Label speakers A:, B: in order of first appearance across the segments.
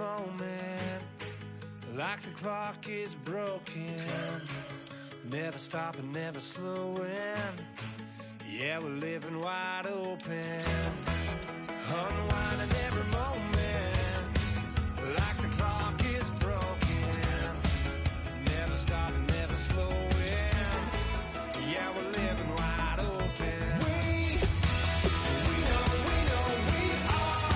A: moment, like the clock is broken. Never stopping, never slowing. Yeah, we're living wide open. Unwinding every moment, like the clock is broken. Never stopping, never slowing. Yeah, we're living wide open. We know we are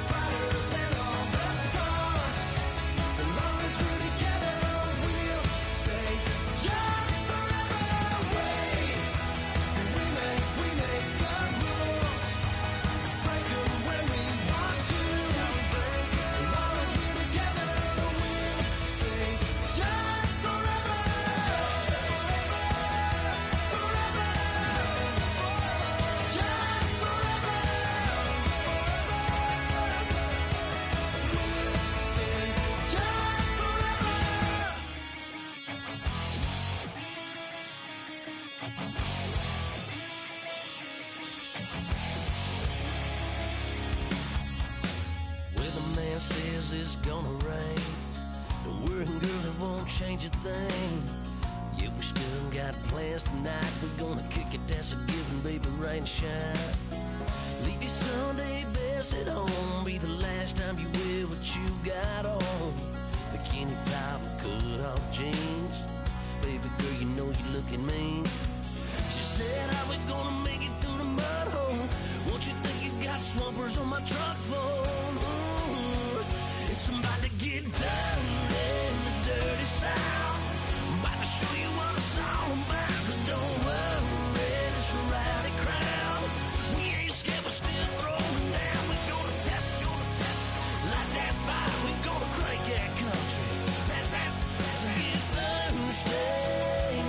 A: brighter than all the stars. As long as we're together, we'll stay young forever. We make the rules, break them when we want to. As long as we're together, we'll stay young forever. Forever. Young forever. We'll stay young forever. Weatherman says it's gonna rain. Don't worry, girl, it won't change a thing. Yeah, we still got plans tonight. We're gonna kick it, that's a given, baby, rain or shine. Leave your Sunday best at home. Be the last time you wear what you got on. Bikini top and cut off jeans. Baby girl, you know you're looking mean. She said, how we gonna make it through the mud hole? Won't you think you got swampers on my truck phone? Ooh, it's about to get dirty in the dirty South. I'm about to show you what it's all about. But don't worry, it's a rowdy crowd. We ain't scared, we're still throwing down. We gonna tap, light that fire. We gonna crank that country. That's that, that's a get Thursday.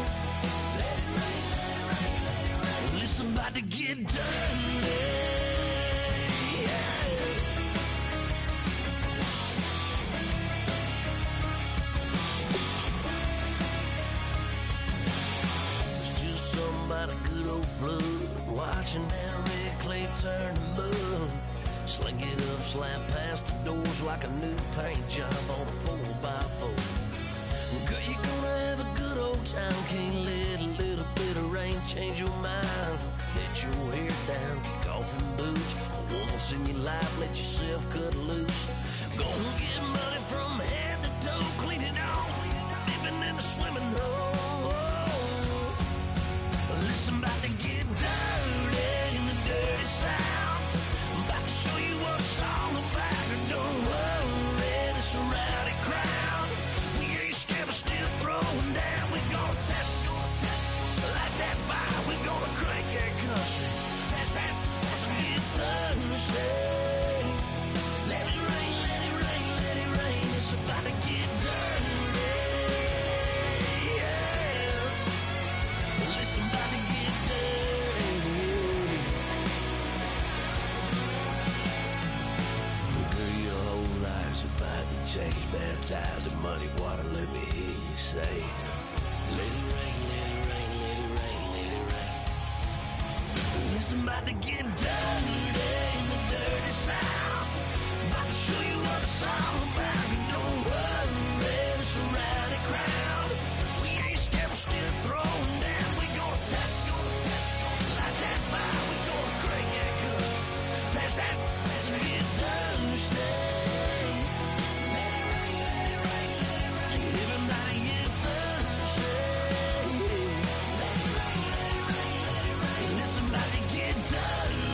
A: Let it rain, let it rain, let it rain. Well, it's about to get dirty. Yeah. It's just something about a good old flood. Watching that red clay turn to mud. Sling it up, slap past the doors like a new paint job on a 4x4. Girl, you're gonna have a good old time. Can't let a little bit of rain change your mind. Let your hair down, kick off in boots. Once in your life, let yourself cut loose. Gonna get money from head to toe, clean it off, living in a swimming hole. Listen, about to get dirty in the dirty South. I'm about to show you what it's all about. And don't worry, it's a rowdy crowd. We ain't scared, we're still throwing down. We gonna tap, light that fire. We gonna crank that country. That's that, that's a good Thursday. Let it rain, let it rain, let it rain. It's about to get dirty. Yeah. Listen, about to get dirty. Girl, your whole life's about to change. Baptized in muddy water, let me hear you say, let it rain, let it rain, let it rain, let it rain. Listen, about to get dirty in the dirty South. About to show you what it's all about. And don't worry, it's a rowdy crowd. We ain't scared, we're still throwing down. We gonna tap, light that fire. We gonna crank that cuss. That's that, that's a good Thursday. Let it rain, let it rain, let it rain. Everybody get Thursday. Let it rain, let it rain, let it rain. Listen, about to get dirty.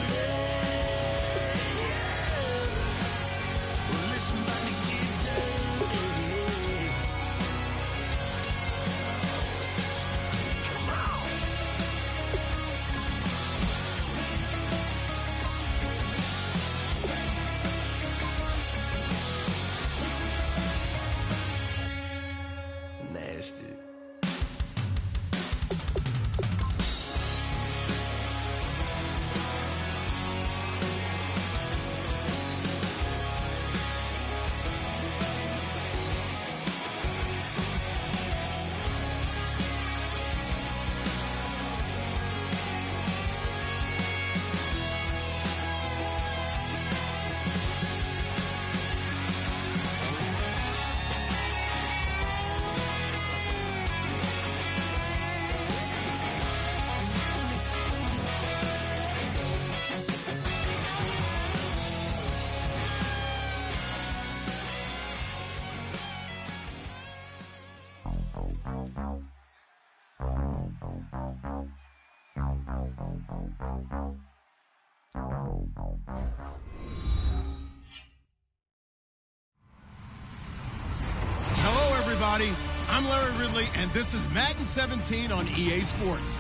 B: everybody. I'm Larry Ridley, and this is Madden 17 on EA Sports.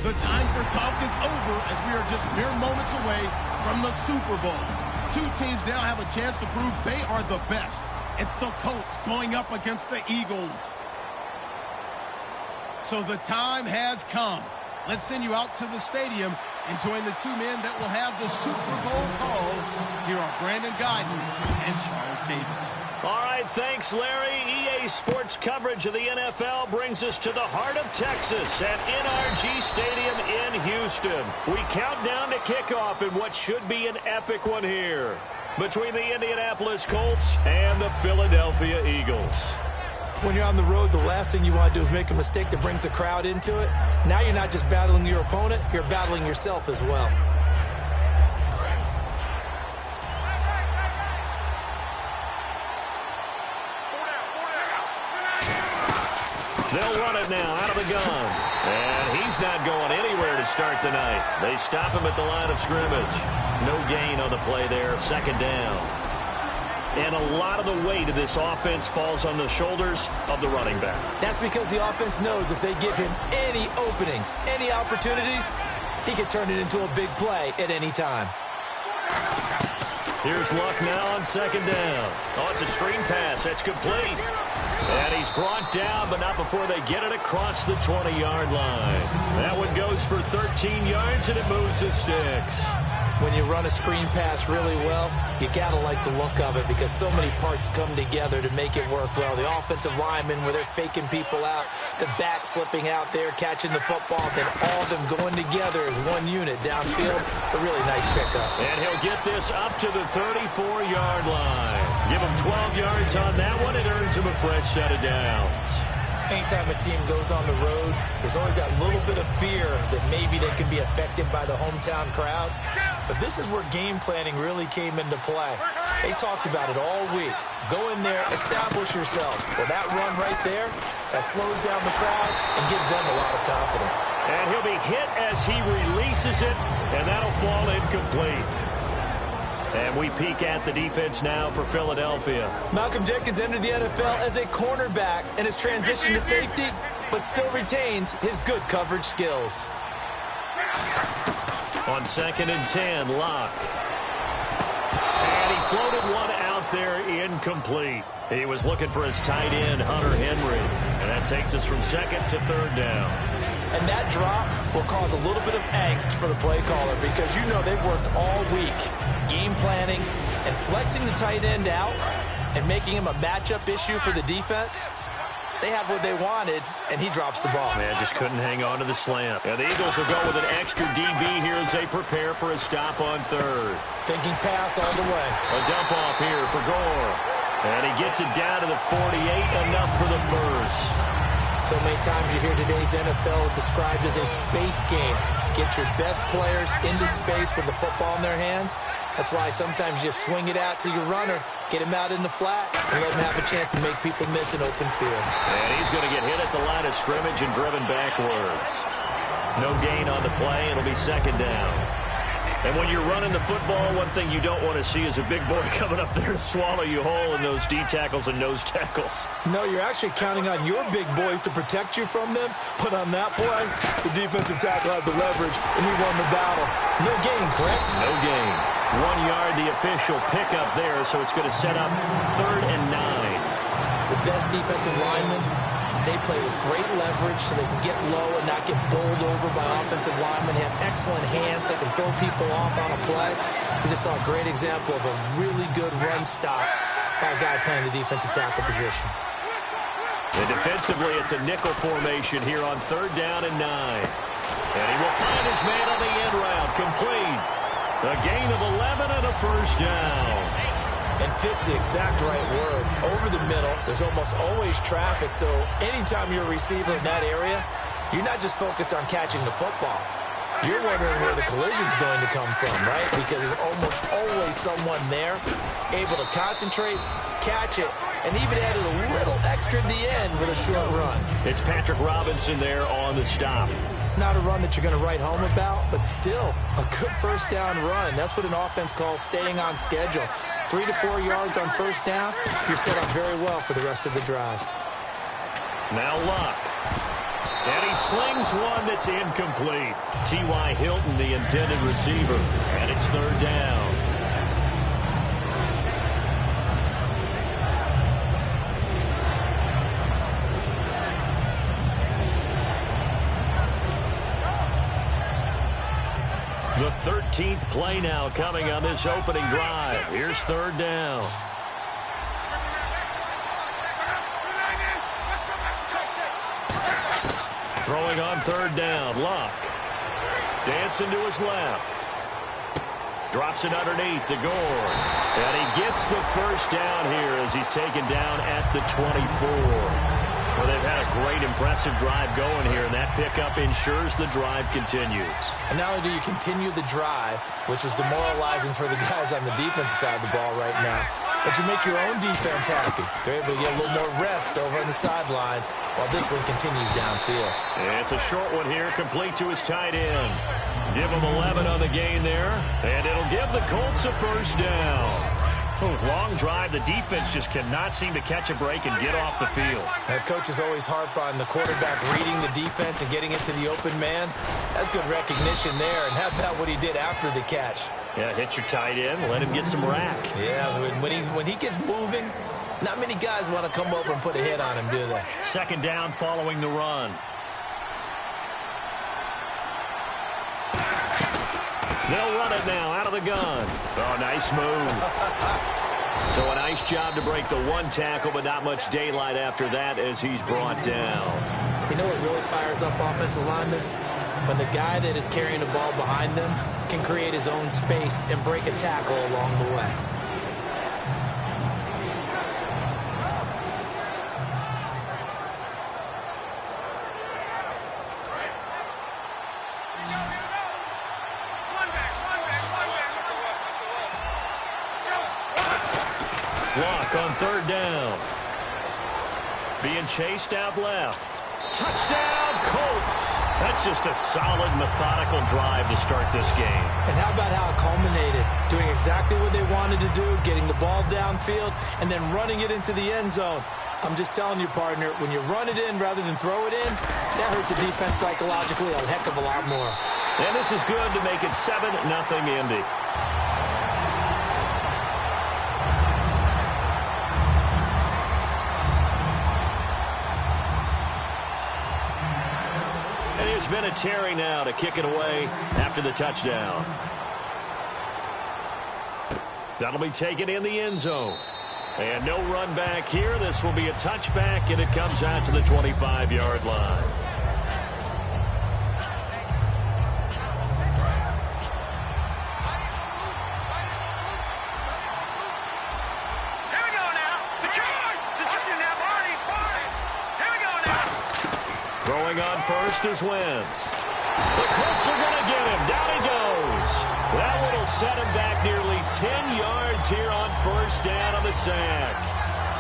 B: The time for talk is over as we are just mere moments away from the Super Bowl. Two teams now have a chance to prove they are the best. It's the Colts going up against the Eagles. So the time has come. Let's send you out to the stadium and join the two men that will have the Super Bowl call. Here are Brandon Guyton and Charles Davis.
C: All right, thanks, Larry. EA Sports coverage of the NFL brings us to the heart of Texas at NRG Stadium in Houston. We count down to kickoff in what should be an epic one here between the Indianapolis Colts and the Philadelphia Eagles.
D: When you're on the road, the last thing you want to do is make a mistake that brings the crowd into it. Now you're not just battling your opponent, you're battling yourself as well.
C: They'll run it now out of the gun. And he's not going anywhere to start the night. They stop him at the line of scrimmage. No gain on the play there, second down. And a lot of the weight of this offense falls on the shoulders of the running back.
D: That's because the offense knows if they give him any openings, any opportunities, he can turn it into a big play at any time.
C: Here's Luck now on second down. Oh, it's a screen pass. That's complete. And he's brought down, but not before they get it across the 20-yard line. That one goes for 13 yards, and it moves the sticks.
D: When you run a screen pass really well, you got to like the look of it because so many parts come together to make it work well. The offensive linemen where they're faking people out, the back slipping out there, catching the football, then all of them going together as one unit downfield. A really nice pickup.
C: And he'll get this up to the 34-yard line. Give him 12 yards on that one. It earns him a fresh set of downs.
D: Anytime a team goes on the road, there's always that little bit of fear that maybe they can be affected by the hometown crowd. But this is where game planning really came into play. They talked about it all week. Go in there, establish yourselves. Well, that run right there, that slows down the crowd and gives them a lot of confidence.
C: And he'll be hit as he releases it, and that'll fall incomplete. And we peek at the defense now for Philadelphia.
D: Malcolm Jenkins entered the NFL as a cornerback and has transitioned to safety, but still retains his good coverage skills.
C: On 2nd and 10, Locke. And he floated one out there incomplete. He was looking for his tight end, Hunter Henry. And that takes us from 2nd to 3rd down.
D: And that drop will cause a little bit of angst for the play caller because you know they've worked all week game planning and flexing the tight end out and making him a matchup issue for the defense. They have what they wanted, and he drops the ball.
C: Man, just couldn't hang on to the slant. And the Eagles will go with an extra DB here as they prepare for a stop on 3rd.
D: Thinking pass all the way.
C: A dump off here for Gore. And he gets it down to the 48, enough for the first.
D: So many times you hear today's NFL described as a space game. Get your best players into space with the football in their hands. That's why sometimes you swing it out to your runner, get him out in the flat, and let him have a chance to make people miss an open field.
C: And he's going to get hit at the line of scrimmage and driven backwards. No gain on the play. It'll be 2nd down. And when you're running the football, one thing you don't want to see is a big boy coming up there and swallow you whole in those D tackles and nose tackles.
D: No, you're actually counting on your big boys to protect you from them. But on that play, the defensive tackle had the leverage, and he won the battle. No gain, correct?
C: No gain. 1 yard, the official pickup there, so it's going to set up 3rd and 9.
D: The best defensive linemen, they play with great leverage so they can get low and not get bowled over by offensive linemen. They have excellent hands. They can throw people off on a play. We just saw a great example of a really good run stop by a guy playing the defensive tackle position.
C: And defensively, it's a nickel formation here on 3rd down and 9. And he will find his man on the end route. Complete. A gain of 11 and a first down.
D: And fits the exact right word. Over the middle, there's almost always traffic, so anytime you're a receiver in that area, you're not just focused on catching the football. You're wondering where the collision's going to come from, right? Because there's almost always someone there able to concentrate, catch it, and even added a little extra at the end with a short run.
C: It's Patrick Robinson there on the stop.
D: Not a run that you're going to write home about, but still a good first down run. That's what an offense calls staying on schedule. 3 to 4 yards on first down, you're set up very well for the rest of the drive.
C: Now Luck. And he slings one that's incomplete. T.Y. Hilton, the intended receiver. And it's third down. The 13th play now coming on this opening drive. Here's third down. Throwing on third down, Luck. Dancing to his left. Drops it underneath to Gore. And he gets the first down here as he's taken down at the 24. Well, they've had a great, impressive drive going here, and that pickup ensures the drive continues.
D: And not only do you continue the drive, which is demoralizing for the guys on the defensive side of the ball right now, but you make your own defense happy. They're able to get a little more rest over on the sidelines while this one continues downfield.
C: And it's a short one here, complete to his tight end. Give him 11 on the gain there, and it'll give the Colts a first down. Long drive. The defense just cannot seem to catch a break and get off the field.
D: Coaches always harp on the quarterback reading the defense and getting into the open man. That's good recognition there. And how about what he did after the catch?
C: Yeah, hit your tight end, let him get some rack.
D: Yeah, when he gets moving, not many guys want to come over and put a hit on him, do they?
C: Second down following the run. They'll run it now out of the gun. Oh, nice move. So a nice job to break the one tackle, but not much daylight after that as he's brought down.
D: You know what really fires up offensive linemen? When the guy that is carrying the ball behind them can create his own space and break a tackle along the way.
C: Luck on third down. Being chased out left. Touchdown, Colts. That's just a solid, methodical drive to start this game.
D: And how about how it culminated? Doing exactly what they wanted to do, getting the ball downfield, and then running it into the end zone. I'm just telling you, partner, when you run it in rather than throw it in, that hurts a defense psychologically a heck of a lot more.
C: And this is good to make it 7-0 Indy. There's Vinatieri now to kick it away after the touchdown. That'll be taken in the end zone. And no run back here. This will be a touchback, and it comes out to the 25-yard line. Throwing on first is Wentz. The Colts are going to get him. Down he goes. That one will set him back nearly 10 yards here on first down on the sack.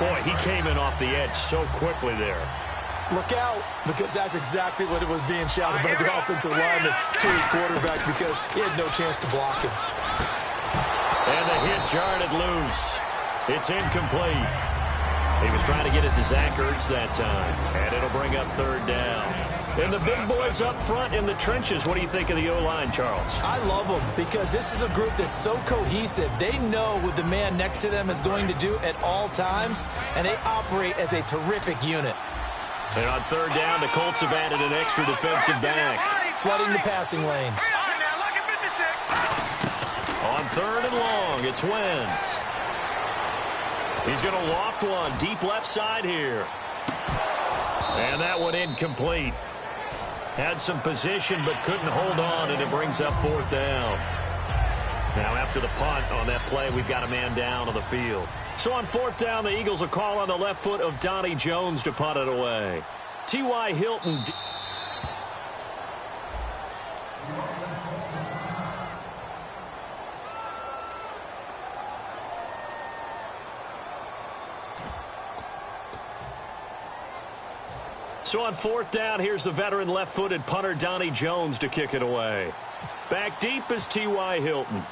C: Boy, he came in off the edge so quickly there.
D: Look out, because that's exactly what it was being shouted by the offensive lineman to his quarterback, because he had no chance to block him.
C: And the hit jarred it loose. It's incomplete. He was trying to get it to Zach Ertz that time, and it'll bring up third down. And the big boys up front in the trenches. What do you think of the O-line, Charles?
D: I love them because this is a group that's so cohesive. They know what the man next to them is going to do at all times, and they operate as a terrific unit.
C: And on third down, the Colts have added an extra defensive back.
D: Flooding the passing lanes.
C: On third and long, it's Wentz. He's going to loft one deep left side here. And that one incomplete. Had some position but couldn't hold on, and it brings up fourth down. Now after the punt on that play, we've got a man down on the field. So on fourth down, the Eagles will call on the left foot of Donnie Jones to punt it away. T.Y. Hilton. So on fourth down, here's the veteran left-footed punter Donnie Jones to kick it away. Back deep is T.Y. Hilton.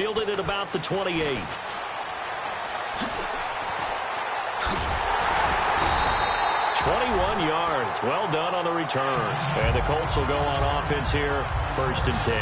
C: fielded at about the 28. Yards. Well done on the return. And the Colts will go on offense here, 1st and 10.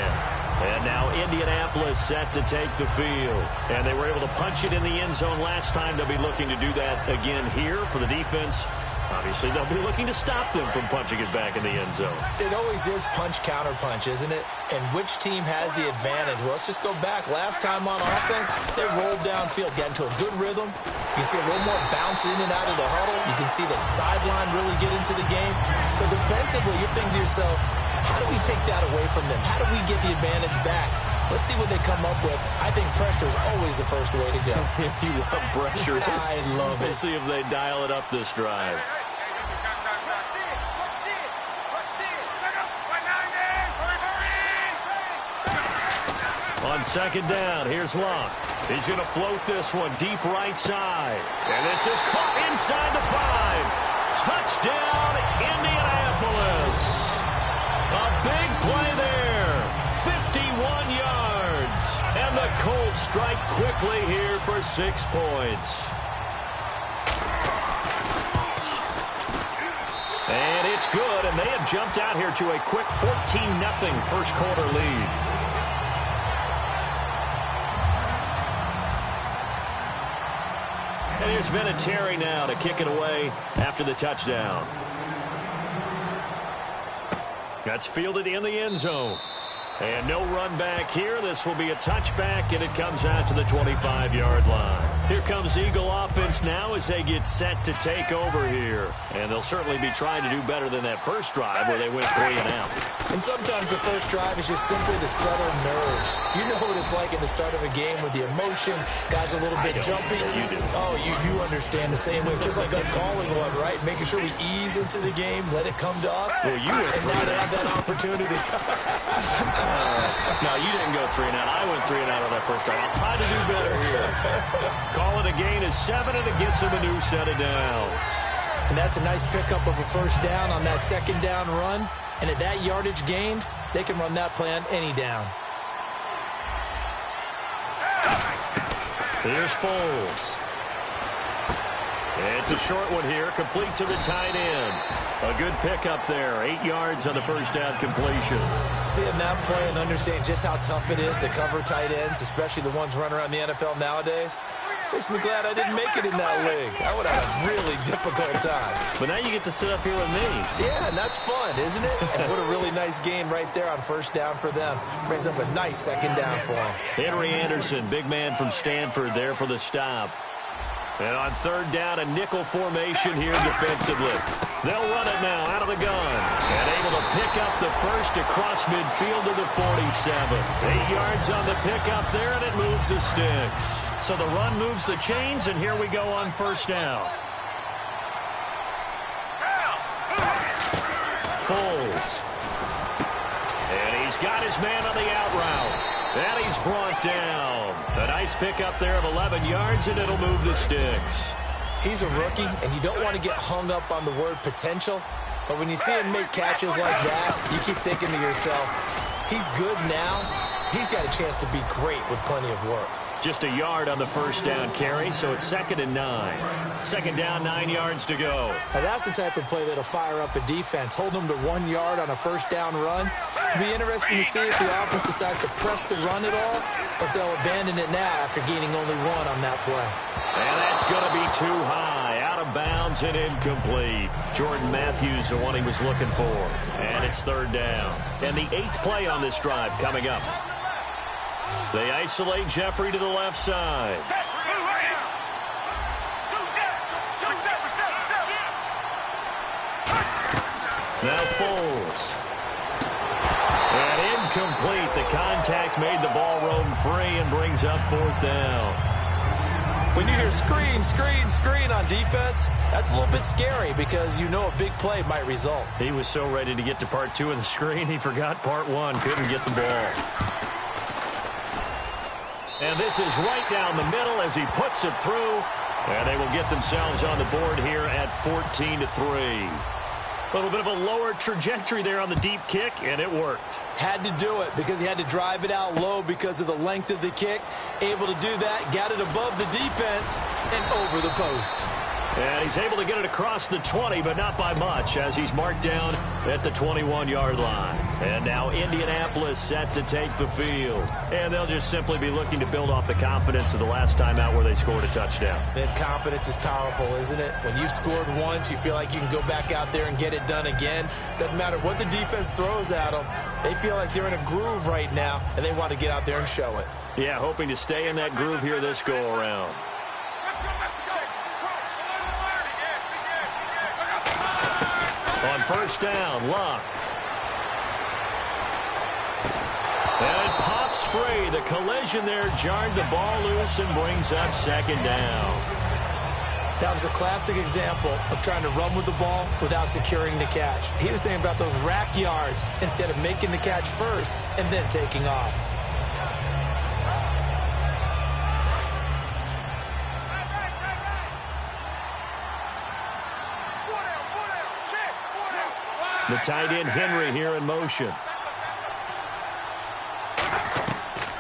C: And now Indianapolis set to take the field. And they were able to punch it in the end zone last time. They'll be looking to do that again here for the defense. Obviously, they'll be looking to stop them from punching it back in the end zone. It always is punch-counter-punch, isn't it? And which team has the advantage? Well, let's just go back. Last time on offense, they rolled downfield, got into a good rhythm. You can see a little more bounce in and out of the huddle. You can see the sideline really get into the game. So defensively, you're thinking to yourself, how do we take that away from them? How do we get the advantage back? Let's see what they come up with. I think pressure is always the first way to go. You love pressure. I love it. We'll see if they dial it up this drive. On 2nd down, here's Locke. He's going to float this one deep right side. And this is caught inside the 5. Touchdown, Indianapolis. A big play there. 51 yards. And the Colts strike quickly here for 6 points. And it's good, and they have jumped out here to a quick 14-0 first quarter lead. And here's Vinatieri now to kick it away after the touchdown. That's fielded in the end zone. And no run back here. This will be a touchback, and it comes out to the 25-yard line. Here comes Eagle offense now as they get set to take over here. And they'll certainly be trying to do better than that first drive where they went 3 and out. And sometimes the first drive is just simply to settle nerves. You know what it's like at the start of a game with the emotion. Guys a little bit jumpy. You do. Oh, you understand the same way. It's just like us calling one, right? Making sure we ease into the game, let it come to us. Well, you went and now they have that opportunity. No, you didn't go 3 and out. I went 3 and out on that first drive. I'll try to do better here. Call it a gain of 7, and it gets him a new set of downs. And that's a nice pickup of a first down on that 2nd down run. And at that yardage gained, they can run that play on any down. Here's Foles. It's a short one here, complete to the tight end. A good pickup there, 8 yards on the first down completion. Seeing that play and understanding just how tough it is to cover tight ends, especially the ones running around the NFL nowadays, makes me glad I didn't make it in that league. I would have a really difficult time. But now you get to sit up here with me. Yeah, and that's fun, isn't it? And what a really nice gain right there on first down for them. Brings up a nice 2nd down for them. Henry Anderson, big man from Stanford there for the stop. And on 3rd down, a nickel formation here defensively. They'll run it now out of the gun. And able to pick up the first across midfield to the 47. 8 yards on the pickup there, and it moves the sticks. So the run moves the chains, and here we go on first down. Foles. And he's got his man on the out route. And he's brought down. A nice pickup there of 11 yards, and it'll move the sticks. He's a rookie, and you don't want to get hung up on the word potential. But when you see him make catches like that, you keep thinking to yourself, he's good now. He's got a chance to be great with plenty of work. Just a yard on the first down carry, so it's 2nd and 9. 2nd down, 9 yards to go. Now that's the type of play that'll fire up a defense. Hold them to 1 yard on a first down run. It'll be interesting to see if the offense decides to press the run at all, or if they'll abandon it now after gaining only 1 on that play. And that's going to be too high, out of bounds and incomplete. Jordan Matthews, the one he was looking for. And it's 3rd down. And the 8th play on this drive coming up. They isolate Jeffrey to the left side. Now Foles. And incomplete. The contact made the ball roam free and brings up 4th down. When you hear screen, screen, screen on defense, that's a little bit scary because you know a big play might result. He was so ready to get to part 2 of the screen, he forgot part 1, couldn't get the ball. And this is right down the middle as he puts it through. And they will get themselves on the board here at 14-3. A little bit of a lower trajectory there on the deep kick, and it worked.
D: Had to do it because he had to drive it out low because of the length of the kick. Able to do that, got it above the defense, and over the post.
C: And he's able to get it across the 20, but not by much, as he's marked down at the 21-yard line. And now Indianapolis set to take the field. And they'll just simply be looking to build off the confidence of the last time out where they scored a touchdown.
D: That confidence is powerful, isn't it? When you've scored once, you feel like you can go back out there and get it done again. Doesn't matter what the defense throws at them. They feel like they're in a groove right now, and they want to get out there and show it.
C: Yeah, hoping to stay in that groove here this go-around. On first down, Luck. And it pops free. The collision there jarred the ball loose and brings up second down.
D: That was a classic example of trying to run with the ball without securing the catch. He was thinking about those rack yards instead of making the catch first and then taking off.
C: The tight end Henry here in motion.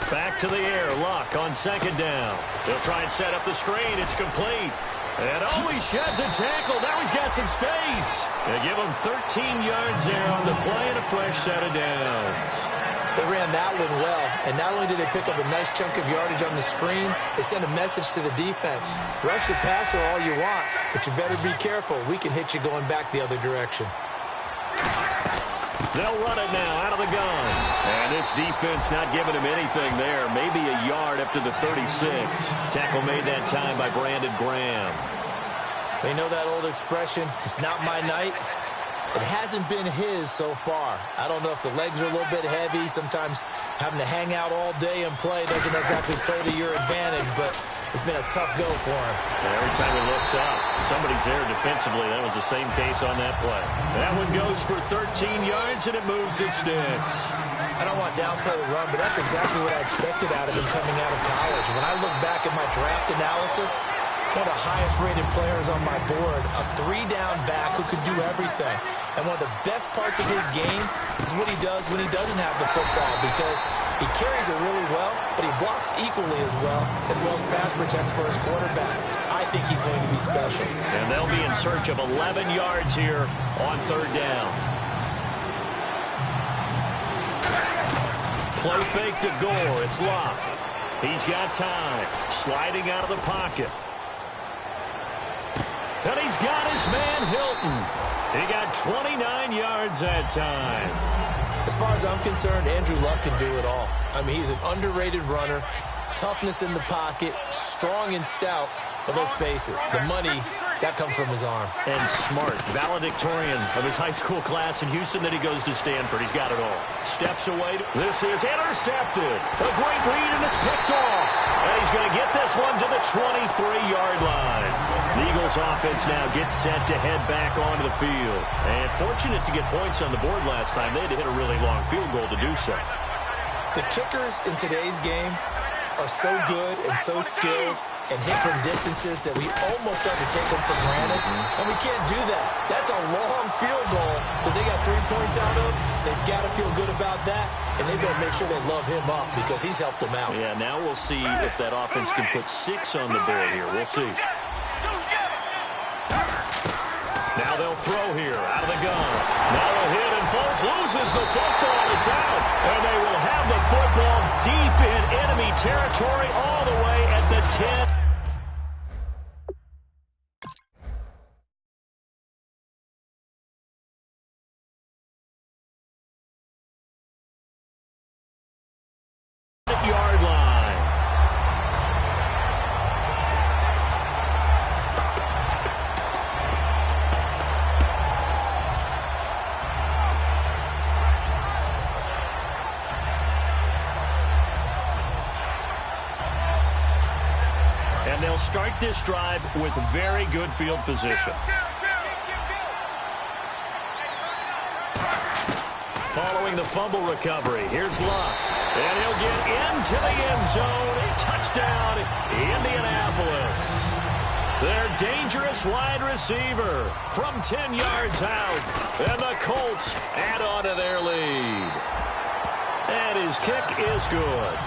C: Back to the air. Luck on second down. They'll try and set up the screen. It's complete. And oh, he sheds a tackle. Now he's got some space. They give him 13 yards there on the play and a fresh set of downs.
D: They ran that one well, and not only did they pick up a nice chunk of yardage on the screen, they sent a message to the defense. Rush the passer all you want, but you better be careful. We can hit you going back the other direction.
C: They'll run it now out of the gun. And this defense not giving him anything there. Maybe a yard up to the 36. Tackle made that time by Brandon Graham.
D: They know that old expression, it's not my night. It hasn't been his so far. I don't know if the legs are a little bit heavy. Sometimes having to hang out all day and play doesn't exactly play to your advantage, but it's been a tough go for him.
C: And every time he looks up, somebody's there defensively. That was the same case on that play. That one goes for 13 yards, and it moves his sticks.
D: I don't want to downplay the run, but that's exactly what I expected out of him coming out of college. When I look back at my draft analysis, one of the highest-rated players on my board, a three-down back who could do everything. And one of the best parts of his game is what he does when he doesn't have the football, because he carries it really well, but he blocks equally as well as pass protects for his quarterback. I think he's going to be special.
C: And they'll be in search of 11 yards here on third down. Play fake to Gore. It's Locke. He's got time. Sliding out of the pocket. And he's got his man Hilton. He got 29 yards that time.
D: As far as I'm concerned, Andrew Luck can do it all. I mean, he's an underrated runner, toughness in the pocket, strong and stout. But let's face it, the money, that comes from his arm.
C: And smart, valedictorian of his high school class in Houston. Then he goes to Stanford. He's got it all. Steps away. This is intercepted. A great read, and it's picked off. And he's going to get this one to the 23-yard line. The Eagles offense now gets set to head back onto the field. And fortunate to get points on the board last time. They had to hit a really long field goal to do so.
D: The kickers in today's game are so good and so skilled and hit from distances that we almost start to take them for granted. And we can't do that. That's a long field goal that they got 3 points out of. They've got to feel good about that, and they better make sure they love him up because he's helped them out.
C: Yeah, now we'll see if that offense can put 6 on the board here. We'll see. Now they'll throw here out of the gun. Now a hit, and Foles loses the football. It's out. And they will have the football deep in enemy territory all the way at the 10. Yard line. And they'll start this drive with very good field position. Following the fumble recovery, here's Luck. And he'll get into the end zone. Touchdown, Indianapolis. Their dangerous wide receiver from 10 yards out. And the Colts add on to their lead. And his kick is good.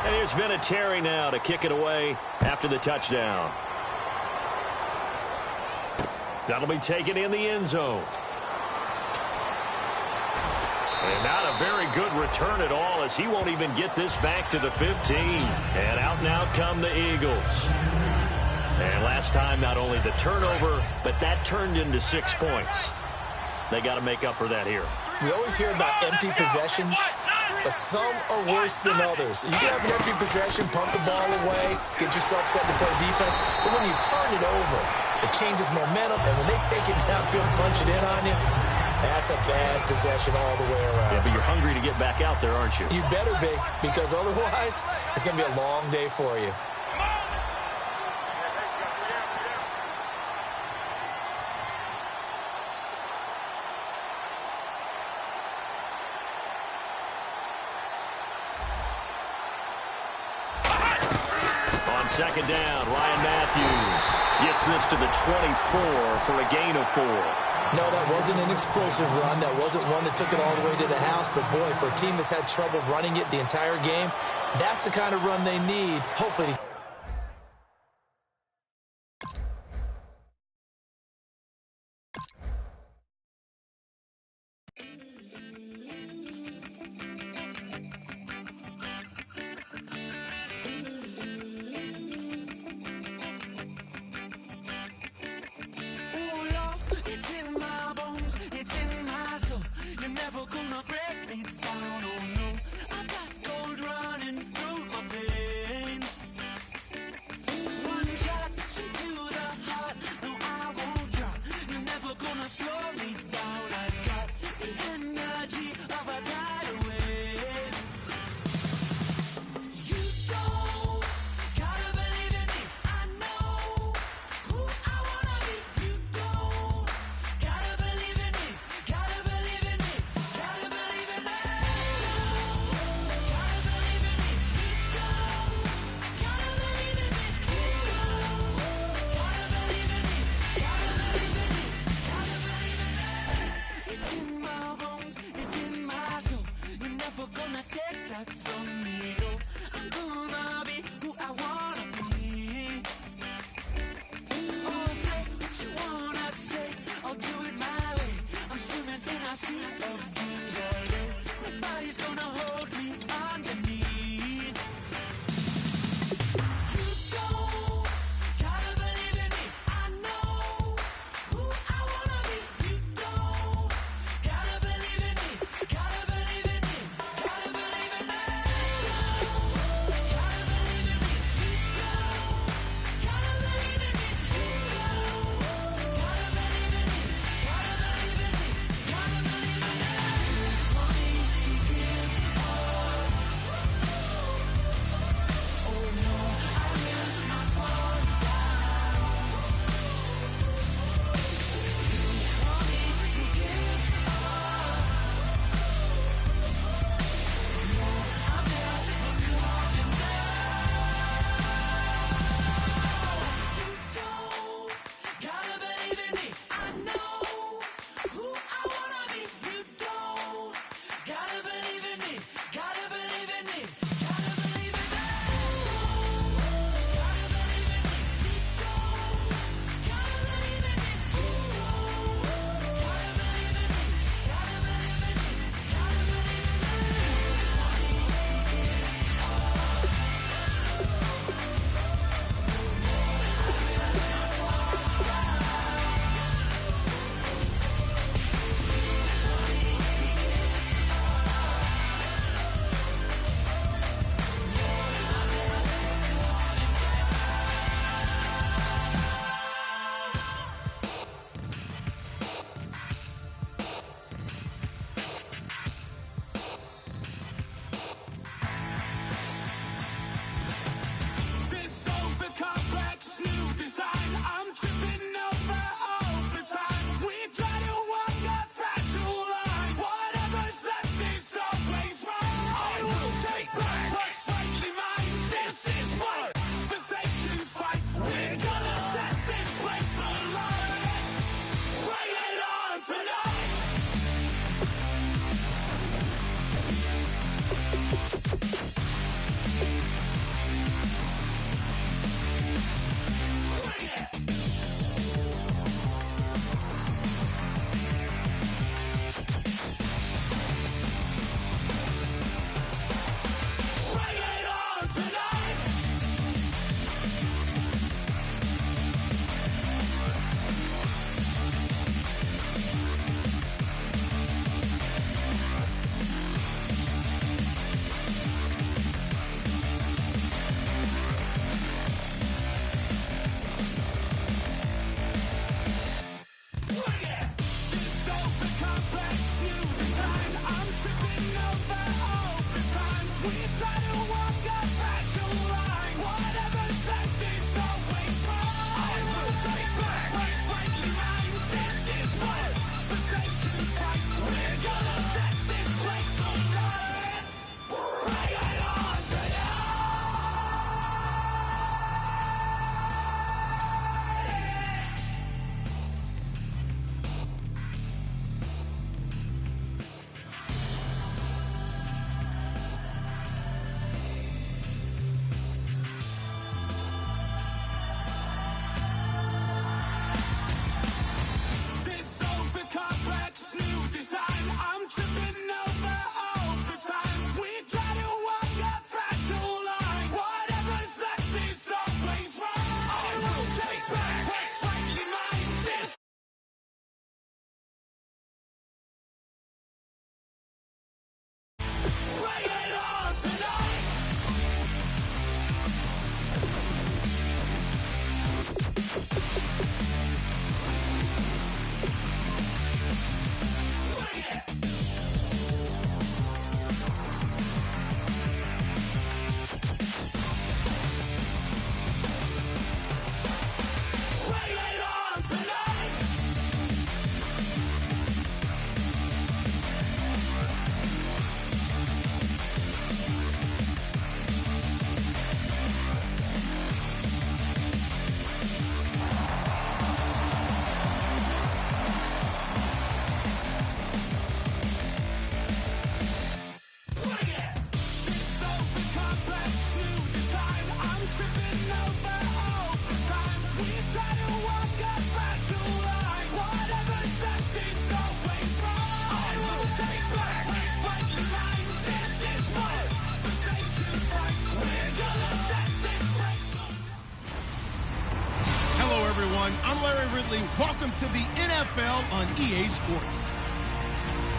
C: And here's Vinatieri now to kick it away after the touchdown. That'll be taken in the end zone. And not a very good return at all, as he won't even get this back to the 15. And out come the Eagles. And last time, not only the turnover, but that turned into 6 points. They got to make up for that here.
D: We always hear about empty possessions, but some are worse than others. You can have an empty possession, pump the ball away, get yourself set to play defense, but when you turn it over, it changes momentum, and when they take it downfield and punch it in on you, that's a bad possession all the way around.
C: Yeah, but you're hungry to get back out there, aren't you?
D: You better be, because otherwise, it's going to be a long day for you.
C: On second down, Ryan Matthews gets this to the 24 for a gain of 4.
D: No, that wasn't an explosive run. That wasn't one that took it all the way to the house. But, boy, for a team that's had trouble running it the entire game, that's the kind of run they need, hopefully.
B: welcome to the NFL on EA Sports.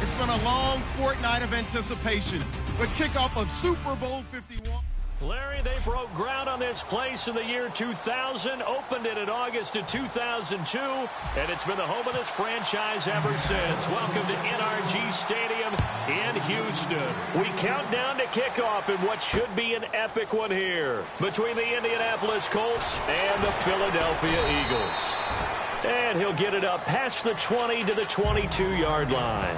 B: It's been a long fortnight of anticipation. The kickoff of Super Bowl 51.
C: Larry, they broke ground on this place in the year 2000, opened it in August of 2002, and it's been the home of this franchise ever since. Welcome to NRG Stadium in Houston. We count down to kickoff in what should be an epic one here between the Indianapolis Colts and the Philadelphia Eagles. And he'll get it up past the 20 to the 22-yard line.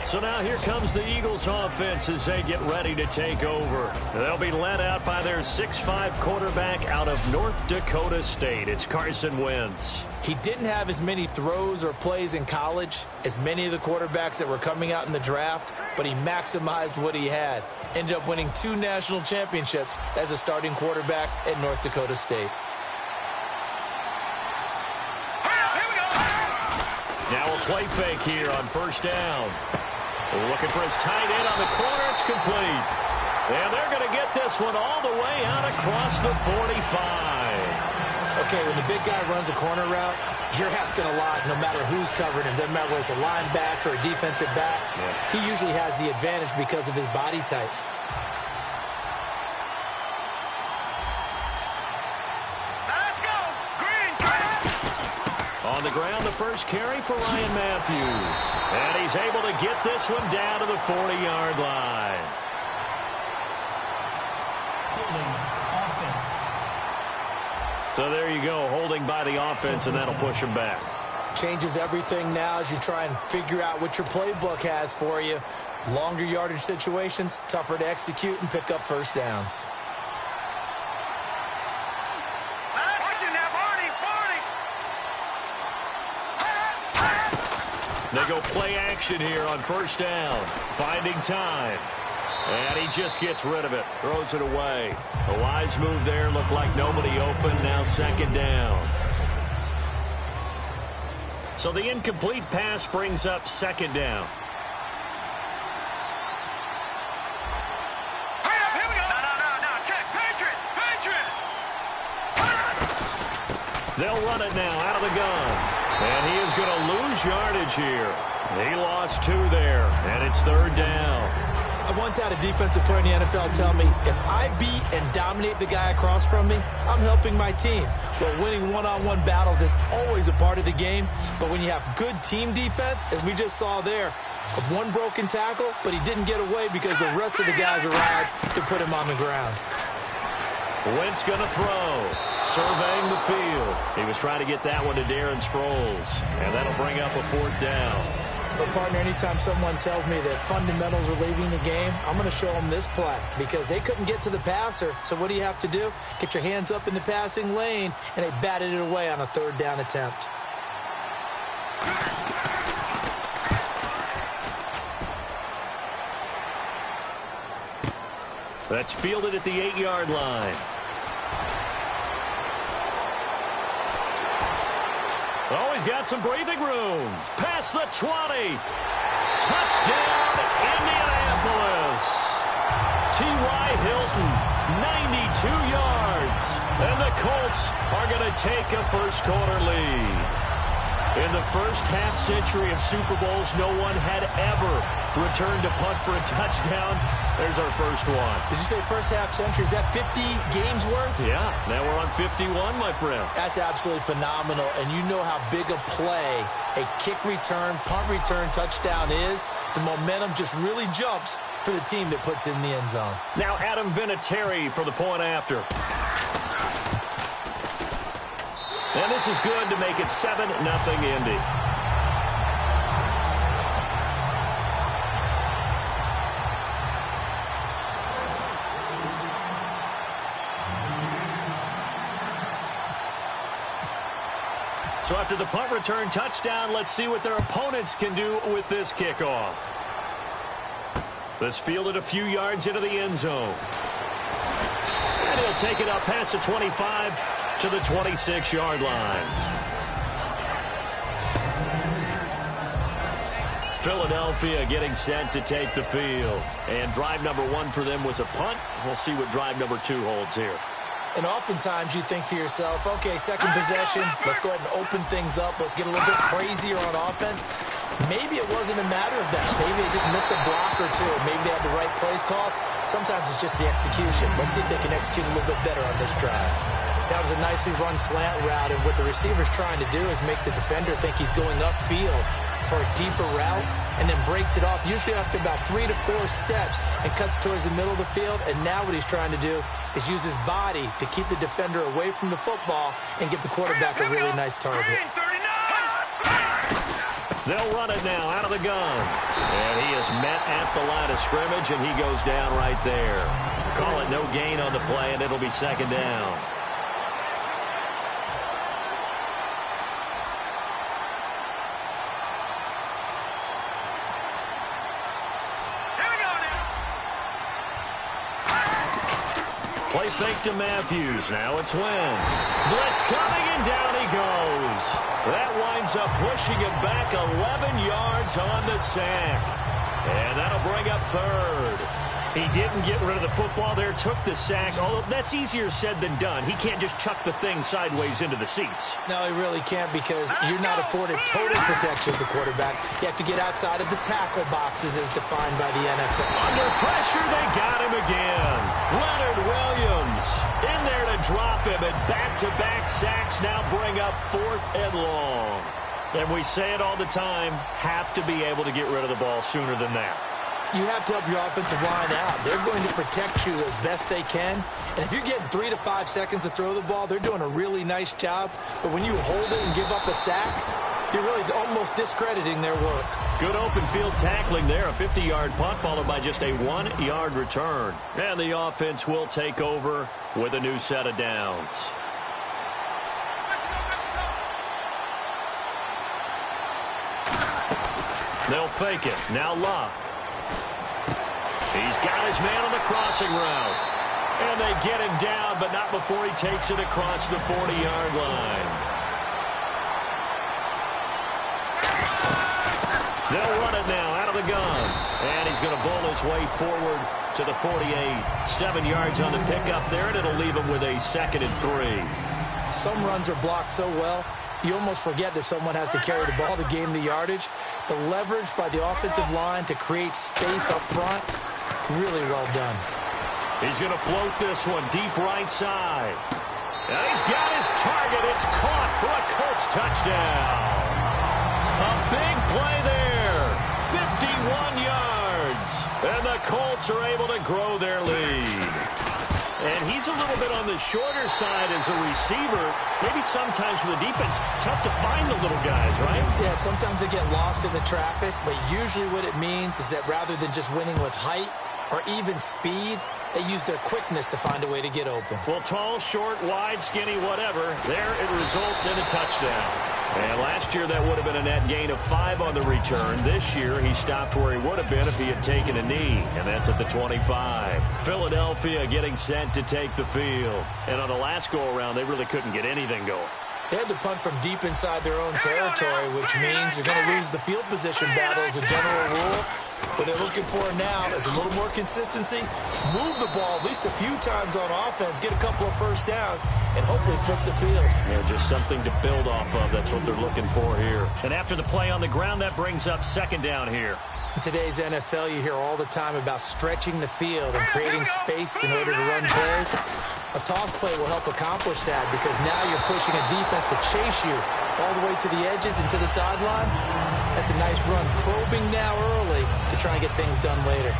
C: So now here comes the Eagles offense as they get ready to take over. They'll be led out by their 6'5" quarterback out of North Dakota State. It's Carson Wentz.
D: He didn't have as many throws or plays in college as many of the quarterbacks that were coming out in the draft, but he maximized what he had. Ended up winning 2 national championships as a starting quarterback at North Dakota State.
C: Now a play fake here on first down. Looking for his tight end on the corner. It's complete. And they're going to get this one all the way out across the 45.
D: Okay, when the big guy runs a corner route, you're asking a lot no matter who's covering him. Doesn't matter whether it's a linebacker or a defensive back. Yeah. He usually has the advantage because of his body type.
C: On the ground, the first carry for Ryan Matthews. And he's able to get this one down to the 40-yard line.
E: Holding offense.
C: So there you go, holding by the offense, and that'll push him back.
D: Changes everything now as you try and figure out what your playbook has for you. Longer yardage situations, tougher to execute and pick up first downs.
C: They go play action here on first down. Finding time. And he just gets rid of it. Throws it away. A wise move there. Looked like nobody open. Now second down. So the incomplete pass brings up second down. They'll run it now out of the gun. And he is going to lose yardage here. He lost 2 there, and it's third down.
D: I once had a defensive player in the NFL tell me, if I beat and dominate the guy across from me, I'm helping my team. Well, winning one-on-one battles is always a part of the game, but when you have good team defense, as we just saw there, one broken tackle, but he didn't get away because the rest of the guys arrived to put him on the ground.
C: Wentz going to throw. Surveying the field. He was trying to get that one to Darren Sproles. And that'll bring up a fourth down.
D: But, partner, anytime someone tells me that fundamentals are leaving the game, I'm going to show them this play. Because they couldn't get to the passer. So what do you have to do? Get your hands up in the passing lane. And they batted it away on a third down attempt.
C: That's fielded at the 8-yard line. Oh, he's got some breathing room. Past the 20. Touchdown, Indianapolis. T.Y. Hilton, 92 yards. And the Colts are going to take a first-quarter lead. In the first half-century of Super Bowls, no one had ever returned a punt for a touchdown. There's our first one.
D: Did you say first half-century? Is that 50 games worth?
C: Yeah, now we're on 51, my friend.
D: That's absolutely phenomenal, and you know how big a play a kick return, punt return, touchdown is. The momentum just really jumps for the team that puts in the end zone.
C: Now Adam Vinatieri for the point after. And this is good to make it 7-0 Indy. So after the punt return touchdown, let's see what their opponents can do with this kickoff. This fielded a few yards into the end zone. And he'll take it up past the 25 to the 26-yard line. Philadelphia getting set to take the field. And drive number 1 for them was a punt. We'll see what drive number 2 holds here.
D: And oftentimes you think to yourself, okay, second possession, let's go ahead and open things up. Let's get a little bit crazier on offense. Maybe it wasn't a matter of that. Maybe they just missed a block or two. Maybe they had the right plays called. Sometimes it's just the execution. Let's see if they can execute a little bit better on this drive. That was a nicely run slant route, and what the receiver's trying to do is make the defender think he's going upfield for a deeper route, and then breaks it off, usually after about 3 to 4 steps, and cuts towards the middle of the field. And now what he's trying to do is use his body to keep the defender away from the football and give the quarterback a really nice target.
C: They'll run it now out of the gun. And he is met at the line of scrimmage, and he goes down right there. Call it no gain on the play, and it'll be second down. Play fake to Matthews. Now it's Wentz. Blitz coming, and down he goes. That winds up pushing him back 11 yards on the sack. And that'll bring up third. He didn't get rid of the football there, took the sack. Although that's easier said than done. He can't just chuck the thing sideways into the seats.
D: No, he really can't, because you're not afforded total protection as a quarterback. You have to get outside of the tackle boxes as defined by the NFL.
C: Under pressure, they got him again. Leonard Williams in there to drop him, and back-to-back sacks now bring up 4th and long. And we say it all the time, have to be able to get rid of the ball sooner than that.
D: You have to help your offensive line out. They're going to protect you as best they can. And if you're getting 3 to 5 seconds to throw the ball, they're doing a really nice job. But when you hold it and give up a sack, you're really almost discrediting their work.
C: Good open field tackling there. A 50-yard punt followed by just a 1-yard return. And the offense will take over with a new set of downs. They'll fake it. Now Love. He's got his man on the crossing route. And they get him down, but not before he takes it across the 40-yard line. They'll run it now out of the gun. And he's going to bowl his way forward to the 48. 7 yards on the pickup there, and it'll leave him with a 2nd and 3.
D: Some runs are blocked so well, you almost forget that someone has to carry the ball to gain the yardage. The leverage by the offensive line to create space up front, really well done.
C: He's going to float this one deep right side. And he's got his target. It's caught for a Colts touchdown. A big play there. 51 yards. And the Colts are able to grow their lead. And he's a little bit on the shorter side as a receiver. Maybe sometimes for the defense, tough to find the little guys, right?
D: Yeah, sometimes they get lost in the traffic, but usually what it means is that rather than just winning with height or even speed, they use their quickness to find a way to get open.
C: Well, tall, short, wide, skinny, whatever, there it results in a touchdown. And last year that would have been a net gain of 5 on the return. This year he stopped where he would have been if he had taken a knee, and that's at the 25. Philadelphia getting set to take the field. And on the last go-around, they really couldn't get anything going.
D: They had to punt from deep inside their own territory, which means you're going to lose the field position battle as a general rule. What they're looking for now is a little more consistency, move the ball at least a few times on offense, get a couple of first downs, and hopefully flip the field.
C: Yeah, just something to build off of. That's what they're looking for here. And after the play on the ground, that brings up 2nd down here.
D: In today's NFL, you hear all the time about stretching the field and creating space in order to run plays. A toss play will help accomplish that, because now you're pushing a defense to chase you all the way to the edges and to the sideline. That's a nice run, probing now early to try and get things done later.